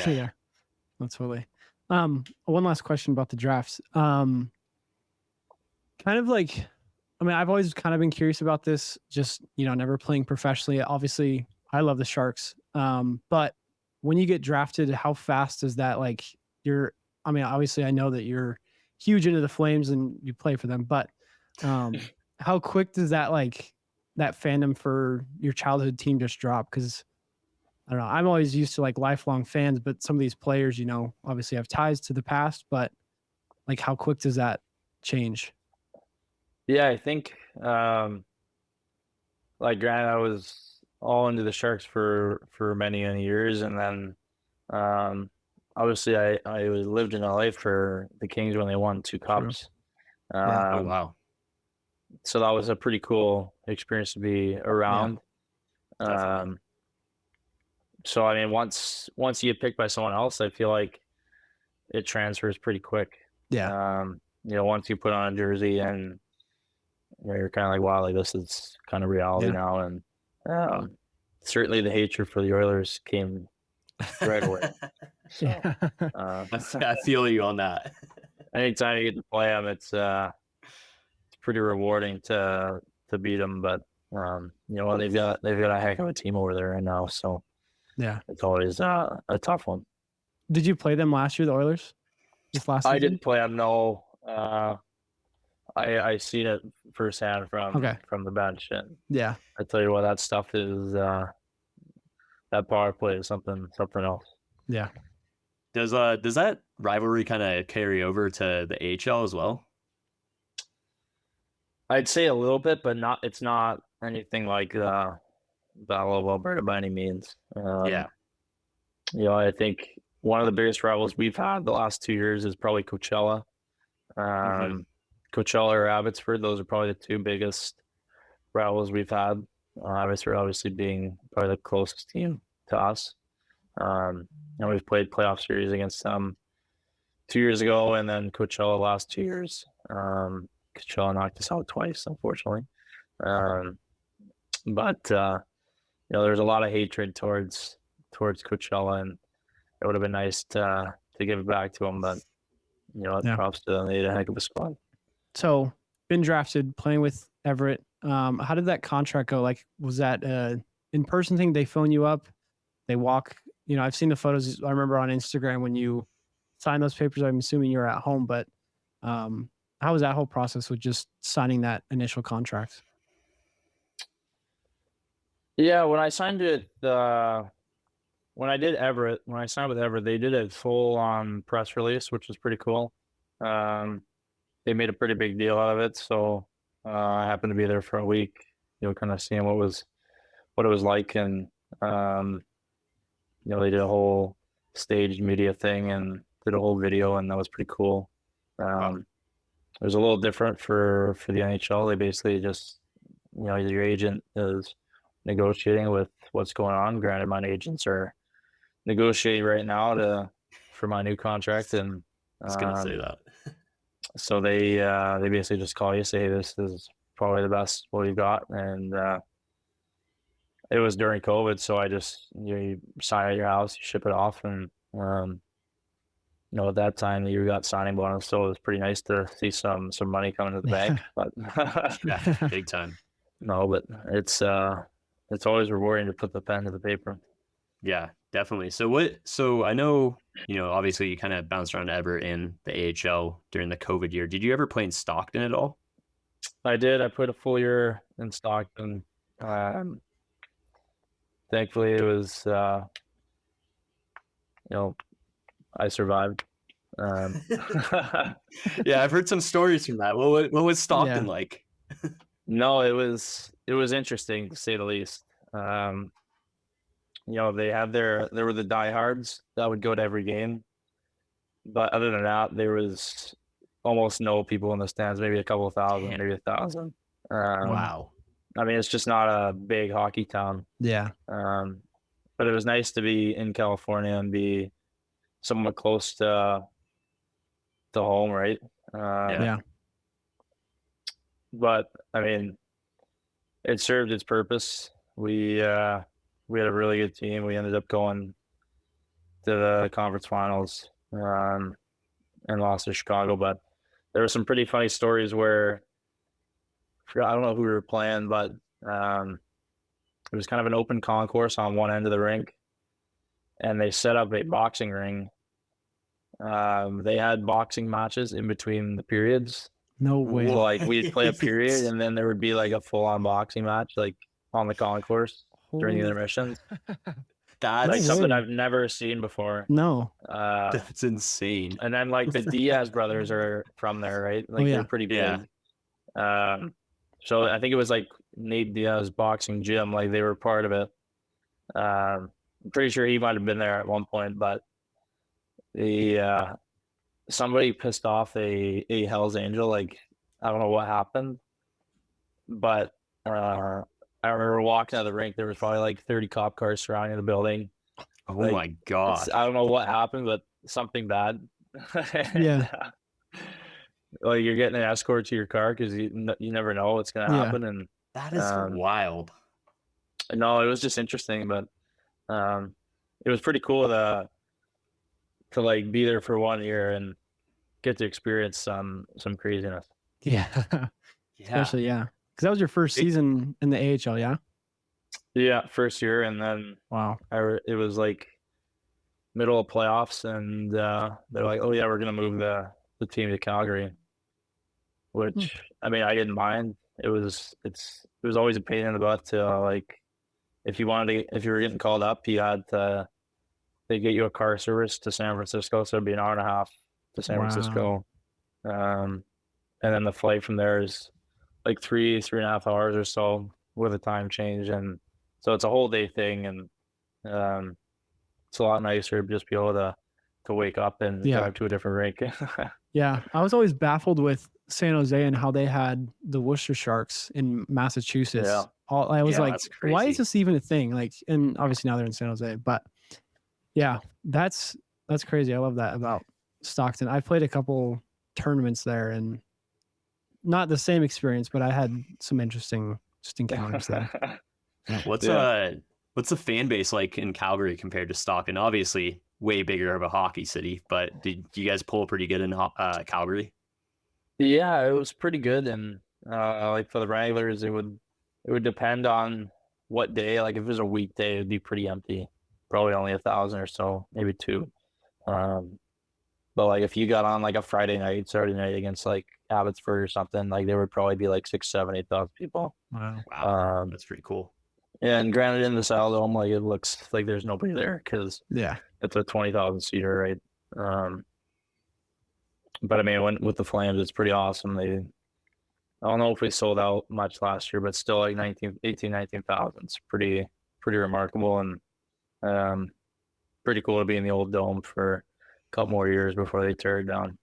Yeah, totally. One last question about the drafts. Kind of like, I mean, I've always kind of been curious about this, just, never playing professionally. Obviously, I love the Sharks. But when you get drafted, how fast is that? Like, obviously I know that you're huge into the Flames and you play for them, but how quick does that fandom for your childhood team just drop? Because I don't know, I'm always used to like lifelong fans, but some of these players, obviously have ties to the past, but like how quick does that change? Yeah, I think like granted, I was all into the Sharks for many years, and then obviously I lived in LA for the Kings when they won 2 cups. Oh wow. So that was a pretty cool experience to be around. So I mean, once you get picked by someone else, I feel like it transfers pretty quick. Once you put on a jersey, and you're kind of like, wow, like this is kind of reality now. And certainly the hatred for the Oilers came right away. So, I feel you on that. Anytime you get to play them, it's pretty rewarding to beat them. But they've got a heck of a team over there right now. So it's always a tough one. Did you play them last year, the Oilers? I didn't play them. No. I seen it firsthand from the bench, and I tell you what, that stuff is that power play is something else. Yeah. Does that rivalry kind of carry over to the AHL as well? I'd say a little bit, but it's not anything like the Battle of Alberta by any means. I think one of the biggest rivals we've had the last 2 years is probably Coachella. Coachella or Abbotsford, those are probably the 2 biggest rivals we've had. Abbotsford obviously being probably the closest team to us. And we've played playoff series against them 2 years ago, and then Coachella last 2 years. Coachella knocked us out twice, unfortunately. But there's a lot of hatred towards Coachella, and it would have been nice to give it back to them, but props to them. They did a heck of a squad. So, been drafted, playing with Everett. How did that contract go? Like, was that in-person thing? They phone you up, they walk. I've seen the photos. I remember on Instagram when you signed those papers. I'm assuming you were at home, but how was that whole process with just signing that initial contract? Yeah, when I signed it, when I signed with Everett, they did a full-on press release, which was pretty cool. They made a pretty big deal out of it, so I happened to be there for a week, kind of seeing what it was like, and they did a whole staged media thing and did a whole video, and that was pretty cool. It was a little different for the NHL. They basically just, your agent is negotiating with what's going on. Granted, my agents are negotiating right now for my new contract, and I was gonna say that. So they basically just call you, say, hey, this is probably the best what you've got, and it was during COVID, so I just you sign at your house, you ship it off, and at that time you got signing bonus, so it was pretty nice to see some money coming to the bank. But big time. No, but it's always rewarding to put the pen to the paper. Yeah, definitely. So I know, obviously you kind of bounced around Everett in the AHL during the COVID year. Did you ever play in Stockton at all? I did. I played a full year in Stockton. Thankfully it was, I survived. Yeah, I've heard some stories from that. What was Stockton like? No, it was interesting to say the least. They had there were the diehards that would go to every game, but other than that, there was almost no people in the stands. Maybe a couple of thousand, Damn. maybe 1,000. Wow. I mean, it's just not a big hockey town. Yeah. But it was nice to be in California and be somewhat close to home, right? Yeah. But I mean, it served its purpose. We had a really good team. We ended up going to the conference finals and lost to Chicago. But there were some pretty funny stories where I don't know who we were playing, but it was kind of an open concourse on one end of the rink, and they set up a boxing ring. They had boxing matches in between the periods. No way. So, like, we'd play a period, and then there would be like a full-on boxing match, like on the concourse during the intermissions. That's like something I've never seen before. No. That's insane. And then like the Diaz brothers are from there, right? Like they're pretty big. Yeah. So I think it was like Nate Diaz boxing gym, like they were part of it. I'm pretty sure he might have been there at one point, but somebody pissed off a Hell's Angel. Like, I don't know what happened, but I remember walking out of the rink. There was probably like 30 cop cars surrounding the building. Oh my God. I don't know what happened, but something bad. Yeah. Like, you're getting an escort to your car because you never know what's going to happen. And that is wild. No, it was just interesting, but it was pretty cool to like be there for 1 year and get to experience some craziness. Yeah. Especially, because that was your first season in the AHL, yeah? Yeah, first year, and then wow, it was like middle of playoffs, and they're like, "Oh yeah, we're gonna move the team to Calgary," which I mean, I didn't mind. It was always a pain in the butt to like if you were getting called up, you had to they get you a car service to San Francisco, so it'd be an hour and a half to San Francisco, and then the flight from there is like 3.5 hours or so with a time change, and so it's a whole day thing, and it's a lot nicer to just be able to wake up and drive to a different rink. Yeah, I was always baffled with San Jose and how they had the Worcester Sharks in Massachusetts. Yeah. I was like, why is this even a thing? Like, and obviously now they're in San Jose, but yeah, that's crazy. I love that about Stockton. I played a couple tournaments there, and not the same experience, but I had some interesting encounters there. What's the fan base like in Calgary compared to Stockton? Obviously, way bigger of a hockey city, but did you guys pull pretty good in Calgary? Yeah, it was pretty good, and like for the Wranglers, it would depend on what day. Like if it was a weekday, it'd be pretty empty, probably only 1,000 or so, maybe 2. But like if you got on like a Friday night, Saturday night against like Abbotsford or something, like there would probably be like 6, 7, 8,000 people. Wow, that's pretty cool. And granted, in the Saddle Dome, like it looks like there's nobody there because it's a 20,000 seater, right? But I mean, with the Flames, it's pretty awesome. I don't know if we sold out much last year, but still like 19,000. It's pretty remarkable, and pretty cool to be in the old dome for a couple more years before they tear it down.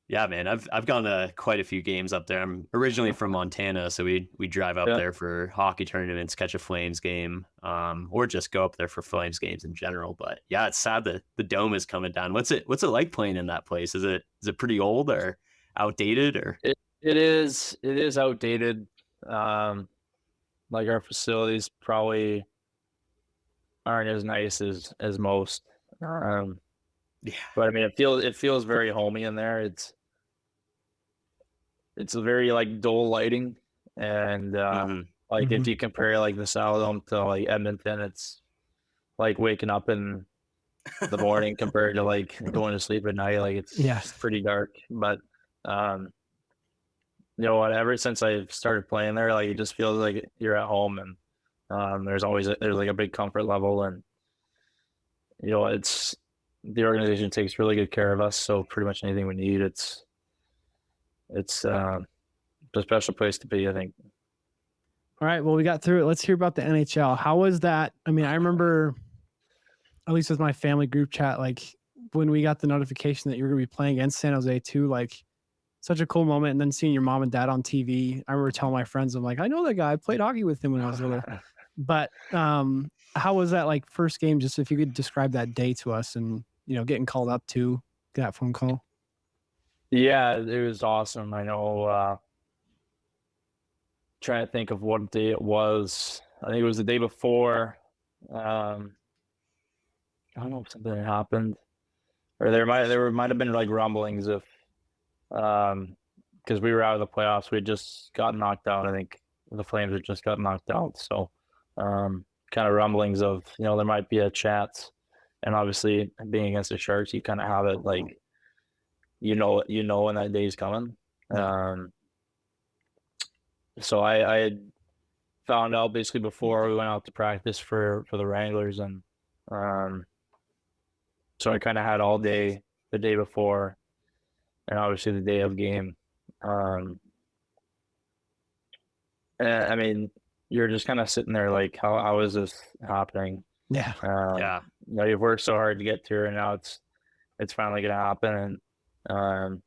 Yeah, man, I've gone to quite a few games up there. I'm originally from Montana, so we drive up there for hockey tournaments, catch a Flames game, or just go up there for Flames games in general. But yeah, it's sad that the dome is coming down. What's it like playing in that place? Is it pretty old or outdated or? It is outdated. Like our facilities probably aren't as nice as most. But I mean, it feels very homey in there. It's a very like dull lighting, and like if you compare like the Saddle Dome to like Edmonton, it's like waking up in the morning compared to like going to sleep at night. Like it's pretty dark. But you know what? Ever since I've started playing there, like it just feels like you're at home, and there's like a big comfort level, and you know it's the organization takes really good care of us. So pretty much anything we need, it's a special place to be, I think. All right. Well, we got through it. Let's hear about the NHL. How was that? I mean, I remember, at least with my family group chat, like when we got the notification that you were going to be playing against San Jose too, like such a cool moment. And then seeing your mom and dad on TV, I remember telling my friends, I'm like, I know that guy. I played hockey with him when I was little. But how was that like first game? Just if you could describe that day to us, and getting called up to that phone call. Yeah, it was awesome. I know. Trying to think of what day it was. I think it was the day before. I don't know if something had happened, or there might have been like rumblings of, because we were out of the playoffs. We had just got knocked out. I think the Flames had just got knocked out. So, kind of rumblings of there might be a chance, and obviously being against the Sharks, you kind of have it like, when that day's coming. So I had found out basically before we went out to practice for the Wranglers, and so I kind of had all day the day before, and obviously the day of game. And I mean, you're just kind of sitting there like, how is this happening? Yeah. You've worked so hard to get here, and now it's finally gonna happen. And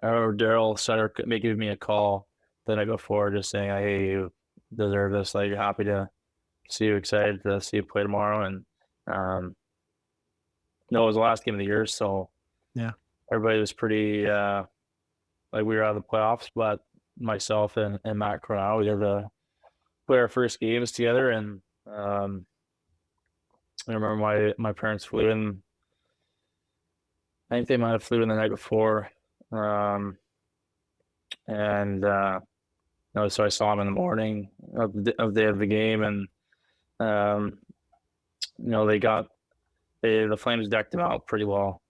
Daryl Sutter gave me a call the night before, just saying, hey, you deserve this. Like, happy to see you, excited to see you play tomorrow. And it was the last game of the year, so yeah, everybody was pretty like we were out of the playoffs. But myself and Matt Coronado, we got to play our first games together. And I remember my parents flew in. I think they might have flew in the night before. So I saw him in the morning of the day of the game, and the Flames decked him out pretty well.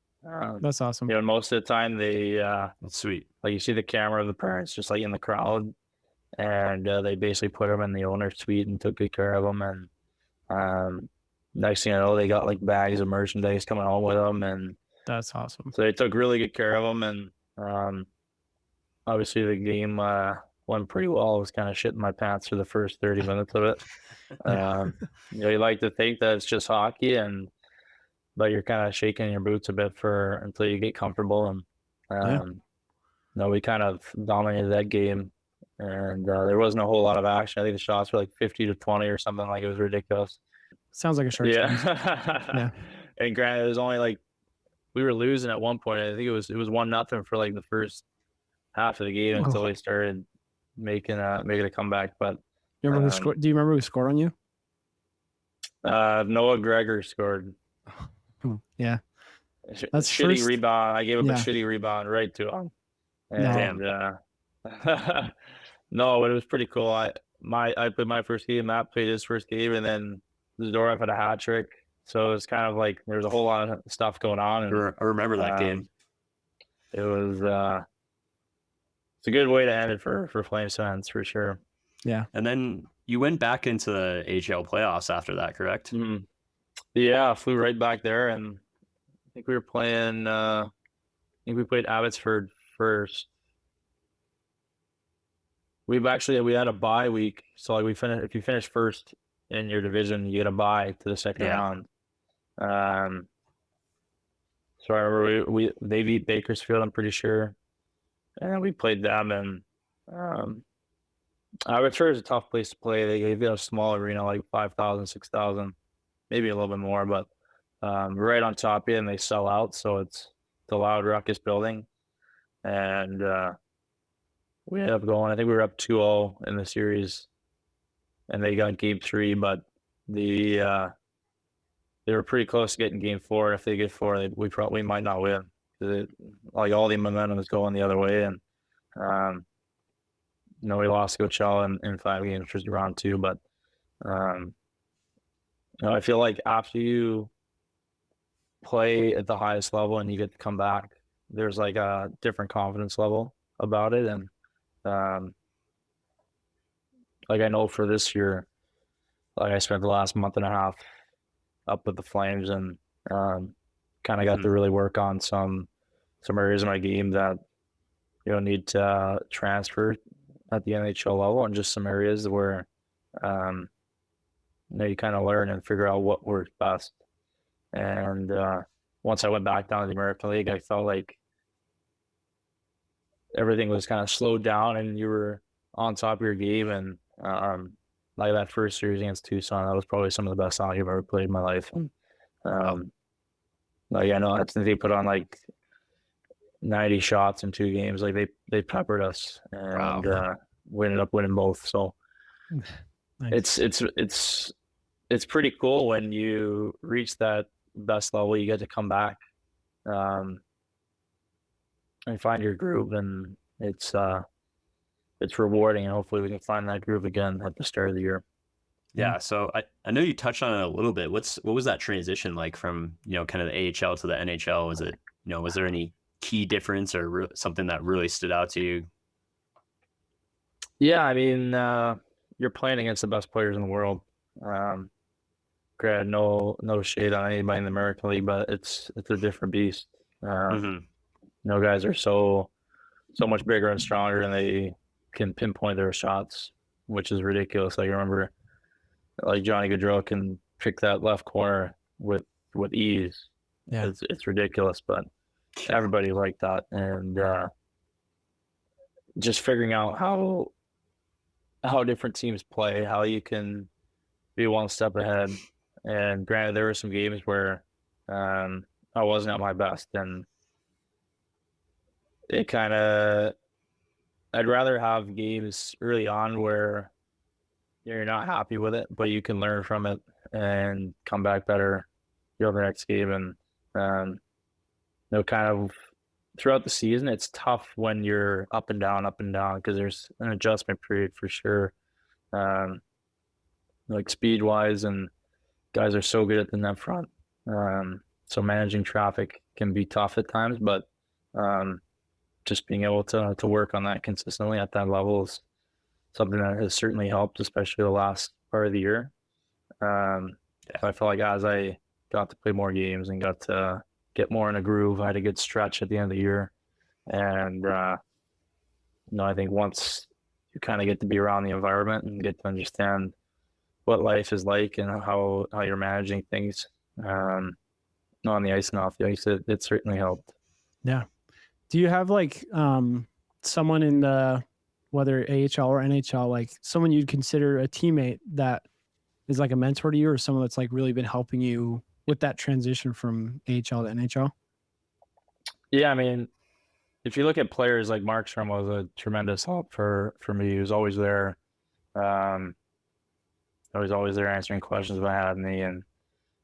That's awesome. Most of the time that's sweet. Like, you see the camera of the parents just like in the crowd, and they basically put him in the owner's suite and took good care of him. And next thing I know, they got like bags of merchandise coming home with them, and that's awesome. So they took really good care of him, and obviously the game went pretty well. I was kind of shitting my pants for the first 30 minutes of it. You like to think that it's just hockey, but you're kind of shaking your boots a bit until you get comfortable. And we kind of dominated that game, and there wasn't a whole lot of action. I think the shots were like 50-20 or something. Like, it was ridiculous. Sounds like a Sharks game. Yeah. And granted, it was only like, we were losing at one point. I think it was 1-0 for like the first half of the game until we started making a comeback. But you remember who scored? Do you remember who scored on you? Noah Gregor scored. Yeah, that's shitty rebound. I gave up a shitty rebound right to him. And no, but it was pretty cool. I played my first game. Matt played his first game, and then Zadorov had a hat trick. So it was kind of like there was a whole lot of stuff going on. And I remember that game. It was it's a good way to end it for Flames fans, for sure. Yeah. And then you went back into the AHL playoffs after that, correct? Mm-hmm. Yeah, I flew right back there, and I think we were playing. I think we played Abbotsford first. We had a bye week, so like if you finish first in your division, you get a bye to the second round. So I remember they beat Bakersfield, I'm pretty sure, and we played them. And Abbotsford is a tough place to play. They gave you a small arena, like 5,000, 6,000, maybe a little bit more, but right on top of it, and they sell out, so it's the loud, ruckus building. And we ended up going. I think we were up 2-0 in the series, and they got game 3, but they were pretty close to getting game 4. If they get 4, we might not win. Like, all the momentum is going the other way, and we lost Coachella in 5 games, which was round 2. But I feel like after you play at the highest level and you get to come back, there's like a different confidence level about it. And like, I know for this year, like, I spent the last month and a half up with the Flames, and kind of got to really work on some areas of my game that need to transfer at the NHL level, and just some areas where you kind of learn and figure out what works best. And once I went back down to the American League, I felt like everything was kind of slowed down and you were on top of your game. And like that first series against Tucson, that was probably some of the best hockey I've ever played in my life. Like I know I think they put on like 90 shots in 2 games. Like they peppered us, and we ended up winning both. So nice. It's pretty cool when you reach that best level. You get to come back and find your groove, and it's rewarding. And hopefully we can find that groove again at the start of the year. Yeah, so I know you touched on it a little bit. What was that transition like from, kind of the AHL to the NHL? Was it, was there any key difference or something that really stood out to you? Yeah, I mean, you're playing against the best players in the world. Granted, no shade on anybody in the American League, but it's a different beast. Guys are so much bigger and stronger, and they can pinpoint their shots, which is ridiculous. Like I remember, like Johnny Gaudreau can pick that left corner with ease. Yeah, it's ridiculous, but everybody like that, and just figuring out how different teams play, how you can be one step ahead. And granted, there were some games where I wasn't at my best, and it kind of, I'd rather have games early on where you're not happy with it, but you can learn from it and come back better the next game. And kind of throughout the season, it's tough when you're up and down because there's an adjustment period for sure. Like speed wise, and guys are so good at the net front. So managing traffic can be tough at times, but just being able to work on that consistently at that level is something that has certainly helped, especially the last part of the year. I felt like as I got to play more games and got to get more in a groove, I had a good stretch at the end of the year. And, I think once you kind of get to be around the environment and get to understand what life is like and how you're managing things on the ice and off the ice, it certainly helped. Yeah. Do you have like someone in the, whether AHL or NHL, like someone you'd consider a teammate that is like a mentor to you, or someone that's like really been helping you with that transition from AHL to NHL? Yeah, I mean, if you look at players like Markstrom was a tremendous help for me. He was always there. I was always there answering questions if I had any, and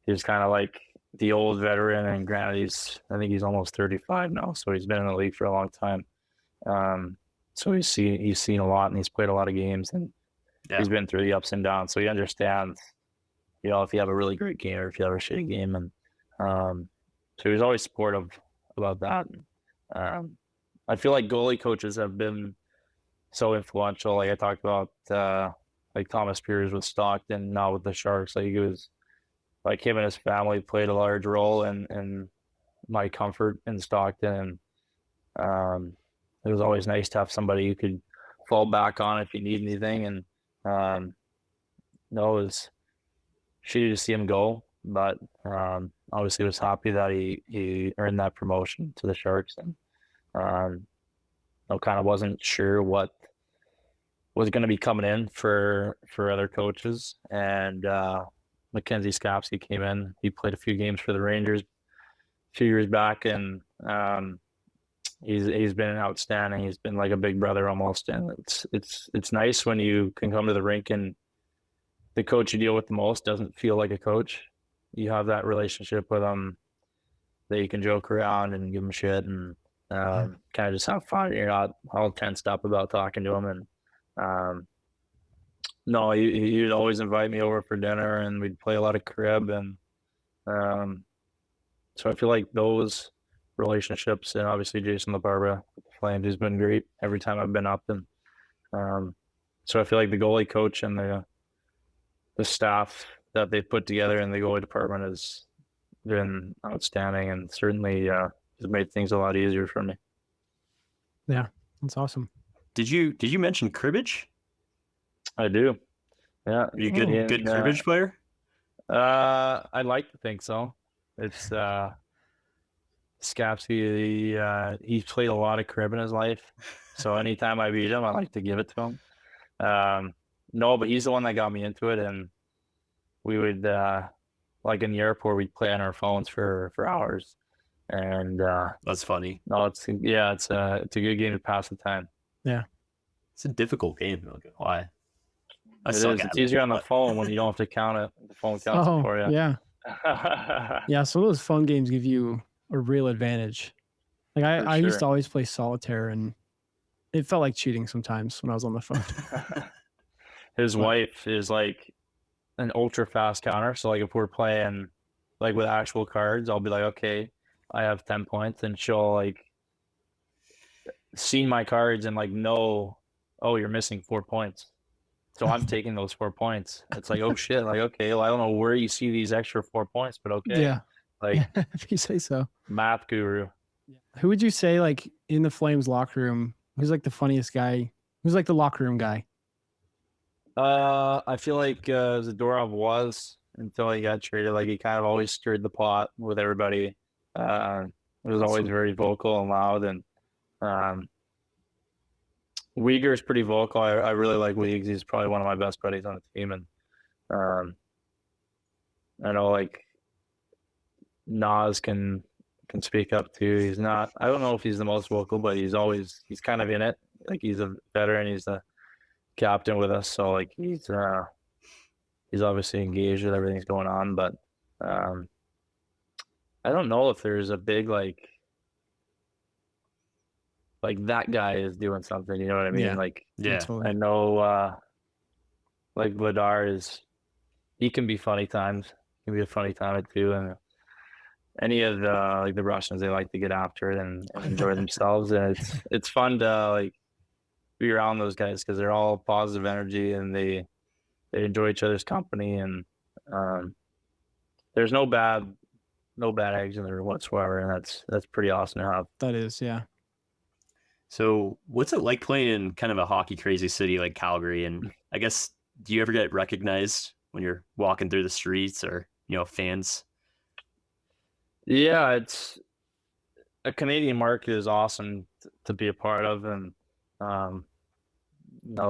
he was kind of like the old veteran. And granted, I think he's almost 35 now, so he's been in the league for a long time. So he's seen a lot, and he's played a lot of games, and he's been through the ups and downs. So he understands, if you have a really great game or if you have a shitty game. And so he was always supportive about that. I feel like goalie coaches have been so influential. Like I talked about, like Thomas Piers with Stockton, now with the Sharks. Like he was, like him and his family played a large role in my comfort in Stockton. And it was always nice to have somebody you could fall back on if you need anything. And it was shitty to see him go, but obviously was happy that he earned that promotion to the Sharks. And kind of wasn't sure what was going to be coming in for other coaches. And Mackenzie Skapsky came in. He played a few games for the Rangers a few years back, and he's been outstanding. He's been like a big brother almost, and it's nice when you can come to the rink and the coach you deal with the most doesn't feel like a coach. You have that relationship with him that you can joke around and give him shit and kind of just have fun. You're not all tensed up about talking to him. And no, he'd always invite me over for dinner, and we'd play a lot of crib. And so I feel like those relationships, and obviously Jason LaBarbera with the Flames has been great every time I've been up. And so I feel like the goalie coach and the staff that they've put together in the goalie department has been outstanding, and certainly has made things a lot easier for me. Yeah, that's awesome. Did you mention cribbage? I do. Yeah. Are you good cribbage player? I like to think so. It's Scapsy, he's played a lot of crib in his life. So anytime I beat him, I like to give it to him. No, but he's the one that got me into it, and we would like in the airport we'd play on our phones for hours. And that's funny. No, it's a good game to pass the time. Yeah. It's a difficult game. Why? It's easier on the phone when you don't have to count it. The phone counts it for you. Yeah. Yeah. Some of those phone games give you a real advantage. Like I used to always play solitaire, and it felt like cheating sometimes when I was on the phone. His wife is like an ultra fast counter. So like if we're playing like with actual cards, I'll be like, okay, I have 10 points, and she'll like see my cards and like know, oh, you're missing 4 points. So I'm taking those 4 points. It's like, oh shit, like, okay, well, I don't know where you see these extra 4 points, but okay. Yeah. Like if you say so. Math guru. Who would you say, like, in the Flames locker room, who's like the funniest guy? Who's like the locker room guy? I feel like Zadorov was, until he got traded. Like he kind of always stirred the pot with everybody. He was always very vocal and loud, and Uyghur's pretty vocal. I really like Uyghur. He's probably one of my best buddies on the team, and I know like Nas can speak up too. He's not. I don't know if he's the most vocal, but he's kind of in it. Like he's a veteran. He's the captain with us, so like he's obviously engaged with everything's going on. But I don't know if there's a big like that guy is doing something, you know what I mean? Yeah. Like, yeah, I know like Vladar he can be funny times. He can be a funny time too. And any of the like the Russians, they like to get after it and enjoy themselves. And it's fun to like be around those guys because they're all positive energy and they enjoy each other's company. And there's no bad eggs in there whatsoever. And that's pretty awesome to have. That is, yeah. So what's it like playing in kind of a hockey crazy city like Calgary? And I guess, do you ever get recognized when you're walking through the streets or, fans? Yeah, it's a Canadian market is awesome to be a part of. And,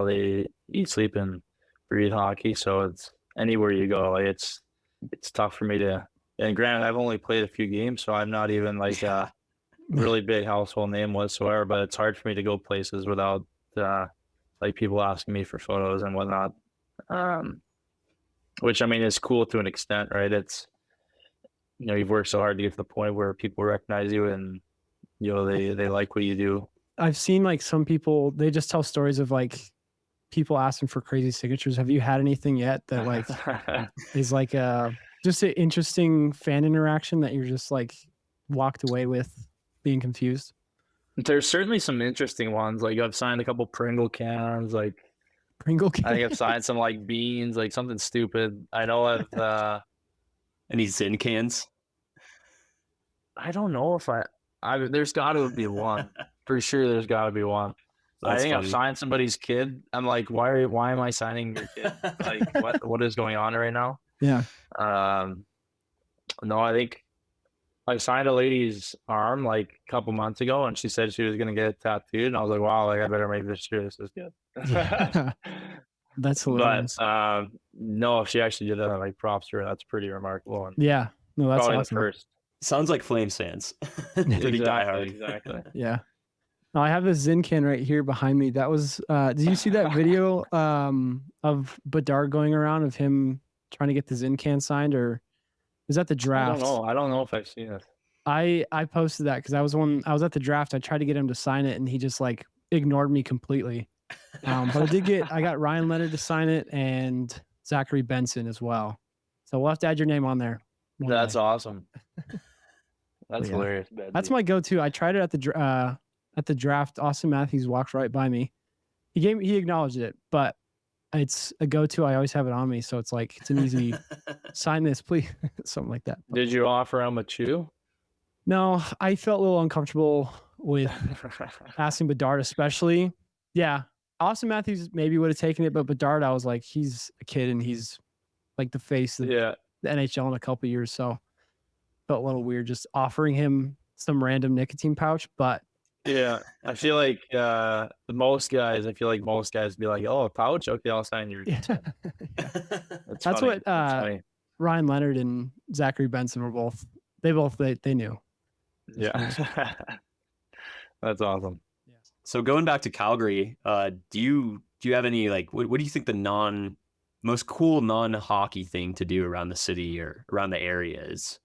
they eat, sleep, and breathe hockey. So it's anywhere you go, like it's tough for me to, and granted, I've only played a few games, so I'm not even like really big household name whatsoever, but it's hard for me to go places without like people asking me for photos and whatnot, which I mean is cool to an extent, right? It's you've worked so hard to get to the point where people recognize you and they like what you do. I've seen like some people, they just tell stories of like people asking for crazy signatures. Have you had anything yet that like is like just an interesting fan interaction that you're just like walked away with being confused? There's certainly some interesting ones. Like I've signed a couple Pringle cans, like Pringle cans. I think I've signed some like beans, like something stupid. I know I've any Zin cans. I don't know if there's got to be one for sure. There's got to be one. I think funny. I've signed somebody's kid. I'm like, why am I signing your kid? Like what is going on right now? Yeah. No, I think I signed a lady's arm like a couple months ago, and she said she was gonna get it tattooed, and I was like, wow, like I better make this sure this is good. That's hilarious. But no, if she actually did that, I like props to her. That's pretty remarkable. And yeah, no, that's probably awesome. The first. Sounds like Flames fans. Pretty diehard. Exactly. Yeah. Now I have this Zin can right here behind me. That was did you see that video of Bedard going around of him trying to get the Zin can signed, or is that the draft? I don't know if I've seen it. I posted that because I was at the draft. I tried to get him to sign it and he just like ignored me completely. But I got Ryan Leonard to sign it and Zachary Benson as well. So we'll have to add your name on there. That's awesome. That's hilarious. That's my go-to. I tried it at the draft. Austin Matthews walked right by me. He acknowledged it, but it's a go-to. I always have it on me, so it's like it's an easy sign this, please, something like that. Did you offer him a chew? No, I felt a little uncomfortable with asking Bedard, especially Yeah. Austin Matthews maybe would have taken it, but Bedard, I was like, he's a kid and he's like the face of the NHL in a couple years. So felt a little weird just offering him some random nicotine pouch, but yeah, I feel like most guys be like, "Oh, a pouch? Okay, I'll sign your." yeah. That's That's funny. what Ryan Leonard and Zachary Benson were both. They knew. Yeah, that's awesome. Yeah. So going back to Calgary, do you have any like what do you think the most cool non-hockey thing to do around the city or around the area is?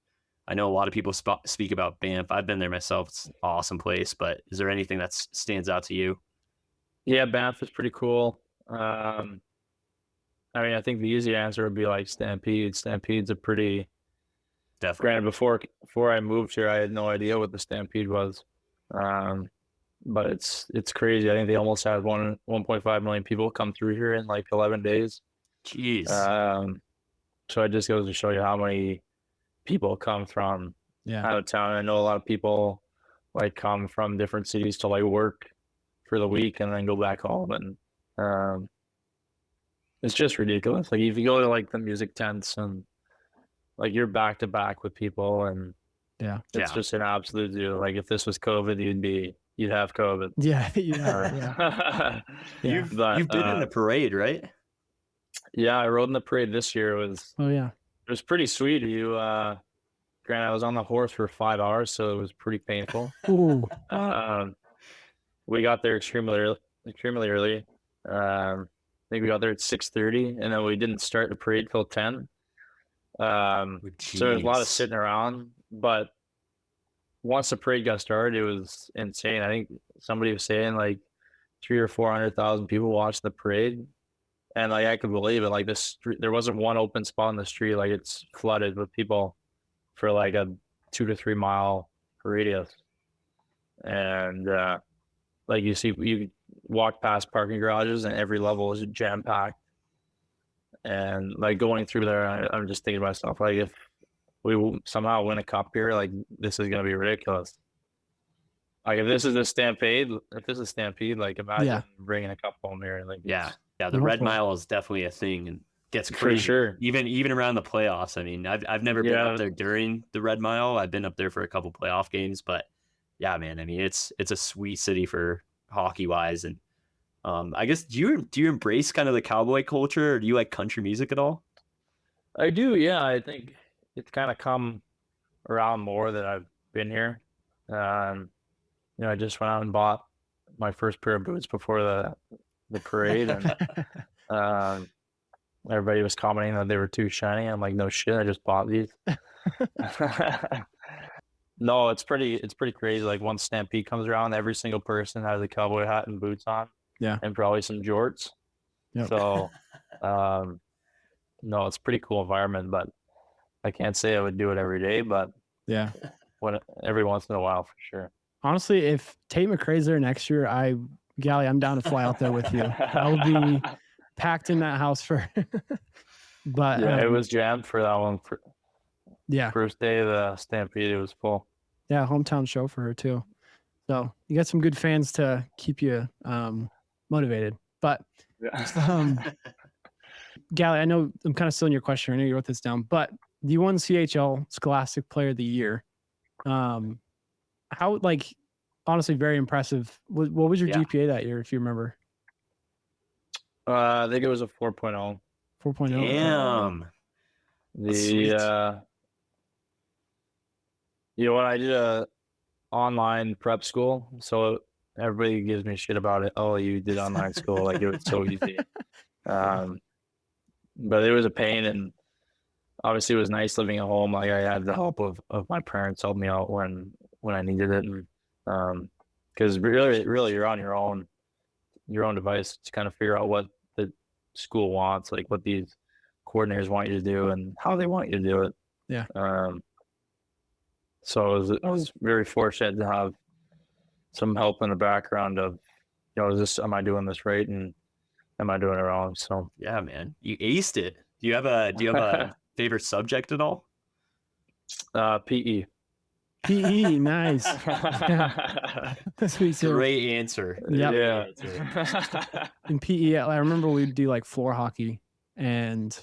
I know a lot of people speak about Banff. I've been there myself. It's an awesome place, but is there anything that stands out to you? Yeah, Banff is pretty cool. I mean, I think the easy answer would be like Stampede. Stampede's a pretty Definitely. Granted, before I moved here, I had no idea what the Stampede was. But it's crazy. I think they almost had 1.5 million people come through here in like 11 days. Jeez. So it just goes to show you how many people come from out of town. I know a lot of people like come from different cities to like work for the week and then go back home, and it's just ridiculous. Like if you go to like the music tents and like you're back to back with people, and it's just an absolute zoo. Like if this was COVID, you'd have COVID. You've been in a parade, right? Yeah, I rode in the parade this year. It was pretty sweet. Granted, I was on the horse for 5 hours, so it was pretty painful. We got there extremely early. I think we got there at 6:30, and then we didn't start the parade till 10. So there's a lot of sitting around, but once the parade got started, it was insane. I think somebody was saying like 300,000 or 400,000 people watched the parade, and like I could believe it. Like there wasn't one open spot in the street. Like it's flooded with people for like a 2 to 3 mile radius, and like you walk past parking garages, and every level is jam packed. And like going through there, I'm just thinking to myself, like if we somehow win a cup here, like this is gonna be ridiculous. Like if this is a stampede, like imagine bringing a cup home here. Like the Red Mile is definitely a thing and gets crazy. For sure. Even around the playoffs. I mean, I've never been up there during the Red Mile. I've been up there for a couple playoff games, but yeah, man. I mean, it's a sweet city for hockey wise, and I guess do you embrace kind of the cowboy culture, or do you like country music at all? I do, yeah. I think it's kind of come around more that I've been here. I just went out and bought my first pair of boots before the parade, and everybody was commenting that they were too shiny. I'm like, no shit, I just bought these. No, it's pretty crazy. Like once Stampede comes around, every single person has a cowboy hat and boots on. Yeah. And probably some jorts. Yep. So, no, it's a pretty cool environment, but I can't say I would do it every day, but every once in a while for sure. Honestly, if Tate McRae's there next year, I'm down to fly out there with you. I'll be packed in that house for. But it was jammed for that one. First day of the Stampede, it was full. Yeah, hometown show for her too. So you got some good fans to keep you motivated. But Gally, I know I'm kind of stealing your question. I know you wrote this down, but you won CHL Scholastic Player of the Year. How, like, honestly, very impressive. What was your GPA that year, if you remember? I think it was a 4.0. 4.0. Damn. I did a online prep school, so everybody gives me shit about it. Oh, you did online school, like it was so easy. But it was a pain, and obviously it was nice living at home. Like I had the help of my parents help me out when I needed it, and because really you're on your own device to kind of figure out what the school wants, like what these coordinators want you to do and how they want you to do it. Yeah. So I was very fortunate to have some help in the background of, am I doing this right and am I doing it wrong? So yeah, man, you aced it. Do you have a favorite subject at all? PE. PE, nice. Yeah. Sweet too. Great answer. Yep. Yeah. In PE, I remember we'd do like floor hockey, and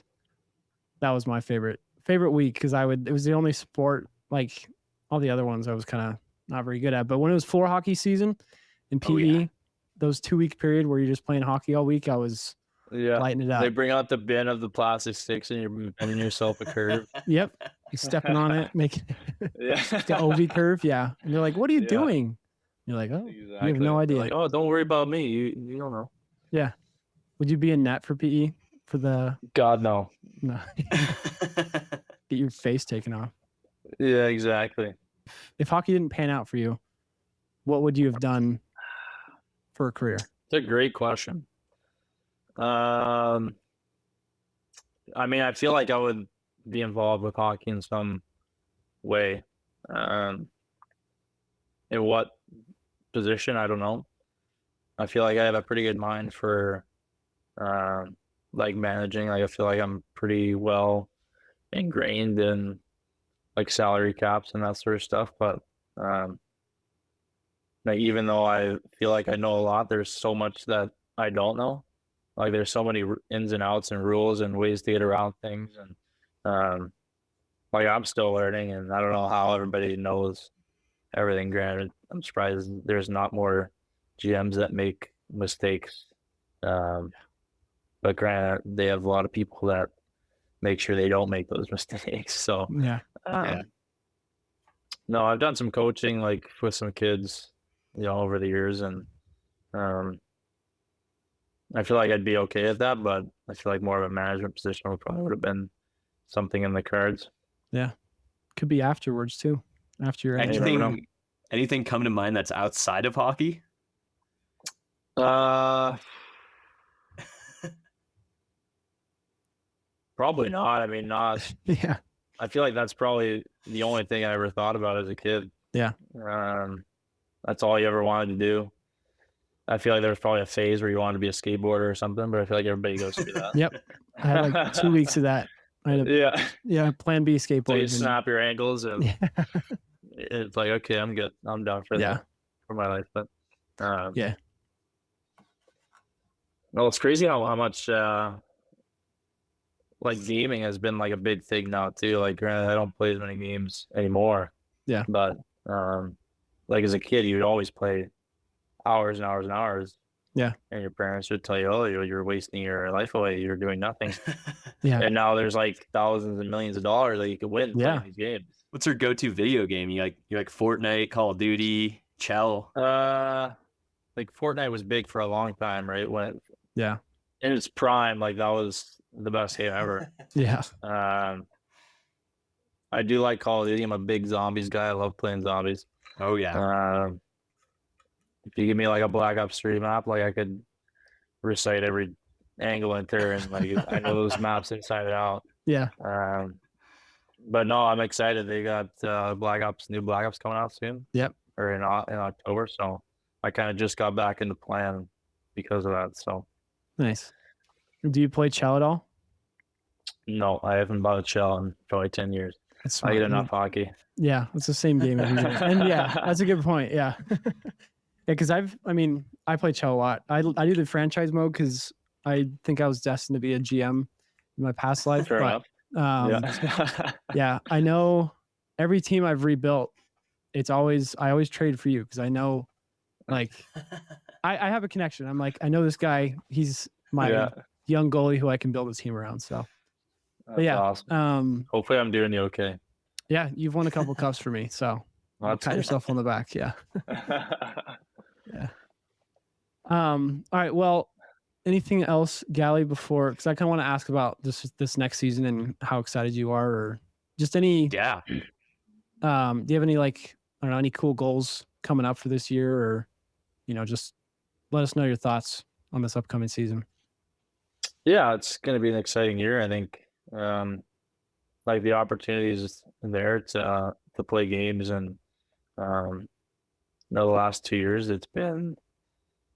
that was my favorite week because it was the only sport, like all the other ones I was kind of not very good at. But when it was floor hockey season in PE, those 2-week period where you're just playing hockey all week, I was lighting it up. They bring out the bin of the plastic sticks and you're bending yourself a curve. Yep. You're stepping on it, making the OV curve. Yeah. And they're like, what are you doing? You're like, oh, exactly. You have no idea. They're like, oh, don't worry about me. You don't know. Yeah. Would you be in net for PE for the... God, no. No. Get your face taken off. Yeah, exactly. If hockey didn't pan out for you, what would you have done for a career? It's a great question. I mean, I feel like I would be involved with hockey in some way. In what position, I don't know. I feel like I have a pretty good mind for like managing. Like I feel like I'm pretty well ingrained in like salary caps and that sort of stuff. But like even though I feel like I know a lot, there's so much that I don't know. Like there's so many ins and outs and rules and ways to get around things, and like I'm still learning, and I don't know how everybody knows everything. Granted, I'm surprised there's not more GMs that make mistakes. But granted, they have a lot of people that make sure they don't make those mistakes. So yeah. No, I've done some coaching like with some kids, over the years, and I feel like I'd be okay at that, but I feel like more of a management position would have been something in the cards. Yeah. Could be afterwards too. After your anything come to mind that's outside of hockey? Probably not. I mean, not. Yeah. I feel like that's probably the only thing I ever thought about as a kid. Yeah. That's all you ever wanted to do. I feel like there was probably a phase where you wanted to be a skateboarder or something, but I feel like everybody goes through that. Yep. I had like 2 weeks of that. I had plan B skateboard. So you snap your ankles and it's like, okay, I'm good. I'm done for my life. But yeah. Well, it's crazy how much like gaming has been like a big thing now too. Like granted, I don't play as many games anymore. Yeah. But like as a kid, you'd always play hours and hours and hours. Yeah. And your parents would tell you, oh, you're wasting your life away. You're doing nothing. Yeah. And now there's like thousands and millions of dollars that you could win playing these games. What's your go-to video game? You like Fortnite, Call of Duty, Chell? Like Fortnite was big for a long time, right? When in its prime, like that was the best game ever. Yeah. I do like Call of Duty. I'm a big zombies guy. I love playing zombies. Oh yeah. If you give me like a Black Ops 3 map, like I could recite every angle and turn. Like I know those maps inside and out. Yeah. But no, I'm excited. They got new Black Ops coming out soon. Yep. Or in October. So I kind of just got back into plan because of that. So nice. Do you play Chell at all? No, I haven't bought a Chell in probably 10 years. I get enough hockey. Yeah, it's the same game every year. And yeah, that's a good point. Yeah. Because I play Chell a lot. I do the franchise mode because I think I was destined to be a GM in my past life. Fair enough. Yeah, I know every team I've rebuilt, I always trade for you because I know, like, I have a connection. I'm like, I know this guy. He's my young goalie who I can build a team around. So, that's awesome. Hopefully, I'm doing you okay. Yeah, you've won a couple cups for me, so pat yourself on the back. Yeah. Yeah. All right. Well, anything else, Gally, before? Because I kind of want to ask about this next season and how excited you are, or just any. Yeah. Do you have any any cool goals coming up for this year, or just let us know your thoughts on this upcoming season. Yeah, it's going to be an exciting year. I think like the opportunities there to play games, and the last 2 years it's been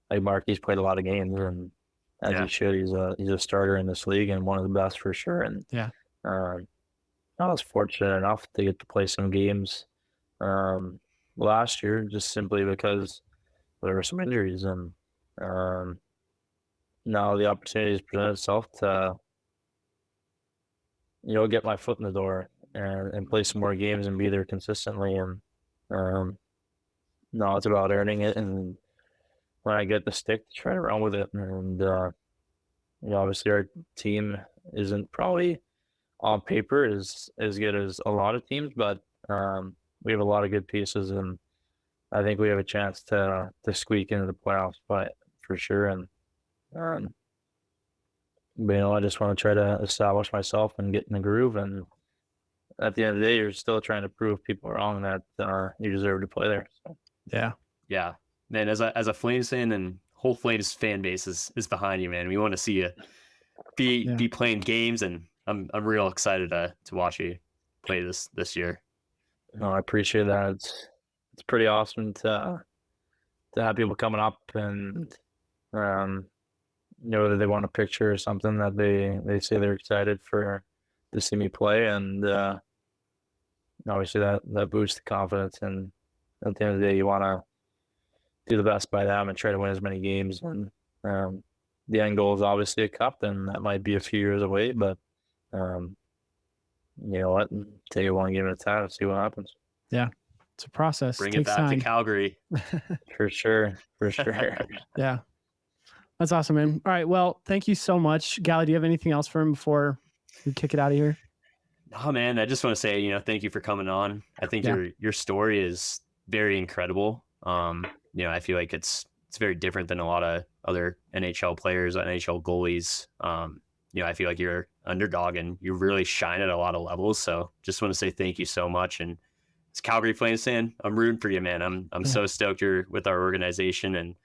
like Marky's played a lot of games, and as he should, he's a starter in this league and one of the best for sure. And I was fortunate enough to get to play some games last year, just simply because there were some injuries, and now the opportunity has presented itself to, get my foot in the door and play some more games and be there consistently. And now it's about earning it, and when I get the stick, to try to run with it. And obviously our team isn't probably on paper as good as a lot of teams, but we have a lot of good pieces, and I think we have a chance to squeak into the playoffs, but for sure. And but I just want to try to establish myself and get in the groove. And at the end of the day, you're still trying to prove people wrong that you deserve to play there. So. Yeah, man. As a Flames fan, and whole Flames fan base is behind you, man. We want to see you be playing games, and I'm real excited to watch you play this year. No, I appreciate that. It's pretty awesome to have people coming up and that they want a picture or something, that they say they're excited to see me play, and obviously that boosts the confidence. And at the end of the day, you want to do the best by them and try to win as many games. And the end goal is obviously a cup, and that might be a few years away, but you know what? Take it one game at a time and see what happens. Yeah, it's a process. Bring it back to Calgary. For sure. Yeah. That's awesome, man. All right. Well, thank you so much. Goalie, do you have anything else for him before we kick it out of here? Oh, man, I just want to say, thank you for coming on. I think your story is very incredible. I feel like it's very different than a lot of other NHL players, NHL goalies. I feel like you're underdog and you really shine at a lot of levels. So just want to say thank you so much. And as Calgary Flames fan, I'm rooting for you, man. I'm so stoked you're with our organization, and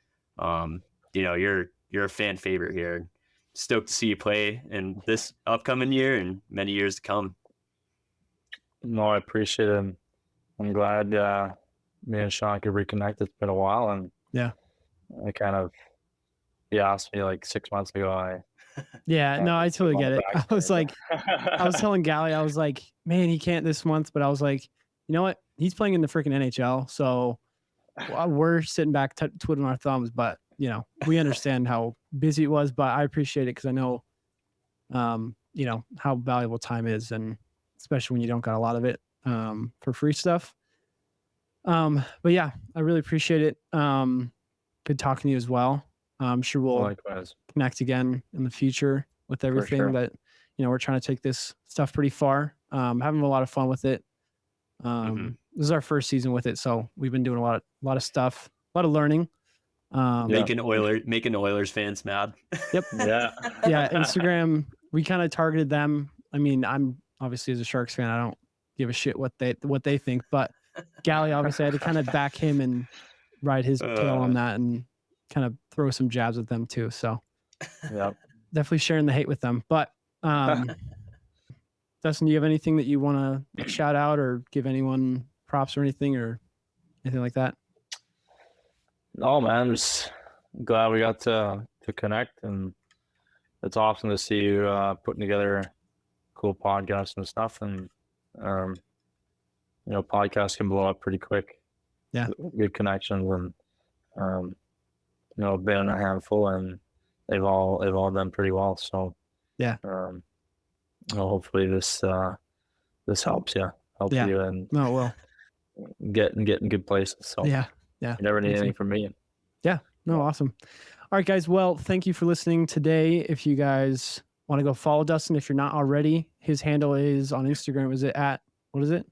you're a fan favorite here. Stoked to see you play in this upcoming year and many years to come. No, I appreciate it. I'm glad me and Sean could reconnect. It's been a while, and I kind of, he asked me like 6 months ago. I totally get it. I was like, I was telling Goalie, I was like, man, he can't this month, but I was like, you know what? He's playing in the freaking NHL, so we're sitting back twiddling our thumbs, but we understand how busy it was, but I appreciate it because I know, how valuable time is, and especially when you don't got a lot of it for free stuff. But yeah, I really appreciate it. Good talking to you as well. I'm sure we'll connect again in the future with everything. Sure. But we're trying to take this stuff pretty far. Having a lot of fun with it. This is our first season with it, so we've been doing a lot of stuff, a lot of learning. Making Oilers fans mad. Yep. Yeah. Instagram, we kind of targeted them. I mean, I'm obviously, as a Sharks fan, I don't give a shit what they think, but Goalie, obviously, I had to kind of back him and ride his tail on that and kind of throw some jabs at them too. So definitely sharing the hate with them. But Dustin, do you have anything that you want to shout out or give anyone props or anything like that? No, man, just glad we got to connect, and it's awesome to see you putting together cool podcasts and stuff. And podcasts can blow up pretty quick. Yeah, good connections, and been a handful, and they've all done pretty well. So hopefully this helps you, and no, it will get in good places. So you never need anything from me. Yeah, no, awesome. All right, guys. Well, thank you for listening today. If you guys want to go follow Dustin, if you're not already, his handle is on Instagram. Is it what is it?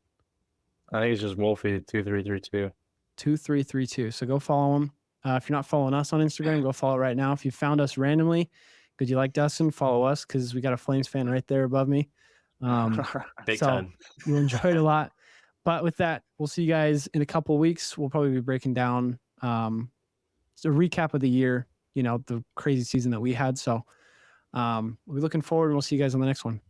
I think it's just Wolfie2332. 2332. So go follow him. If you're not following us on Instagram, go follow it right now. If you found us randomly, because you like Dustin, follow us, because we got a Flames fan right there above me. Big time. You'll enjoy it a lot. But with that, we'll see you guys in a couple of weeks. We'll probably be breaking down a recap of the year, the crazy season that we had. So we'll be looking forward, and we'll see you guys on the next one.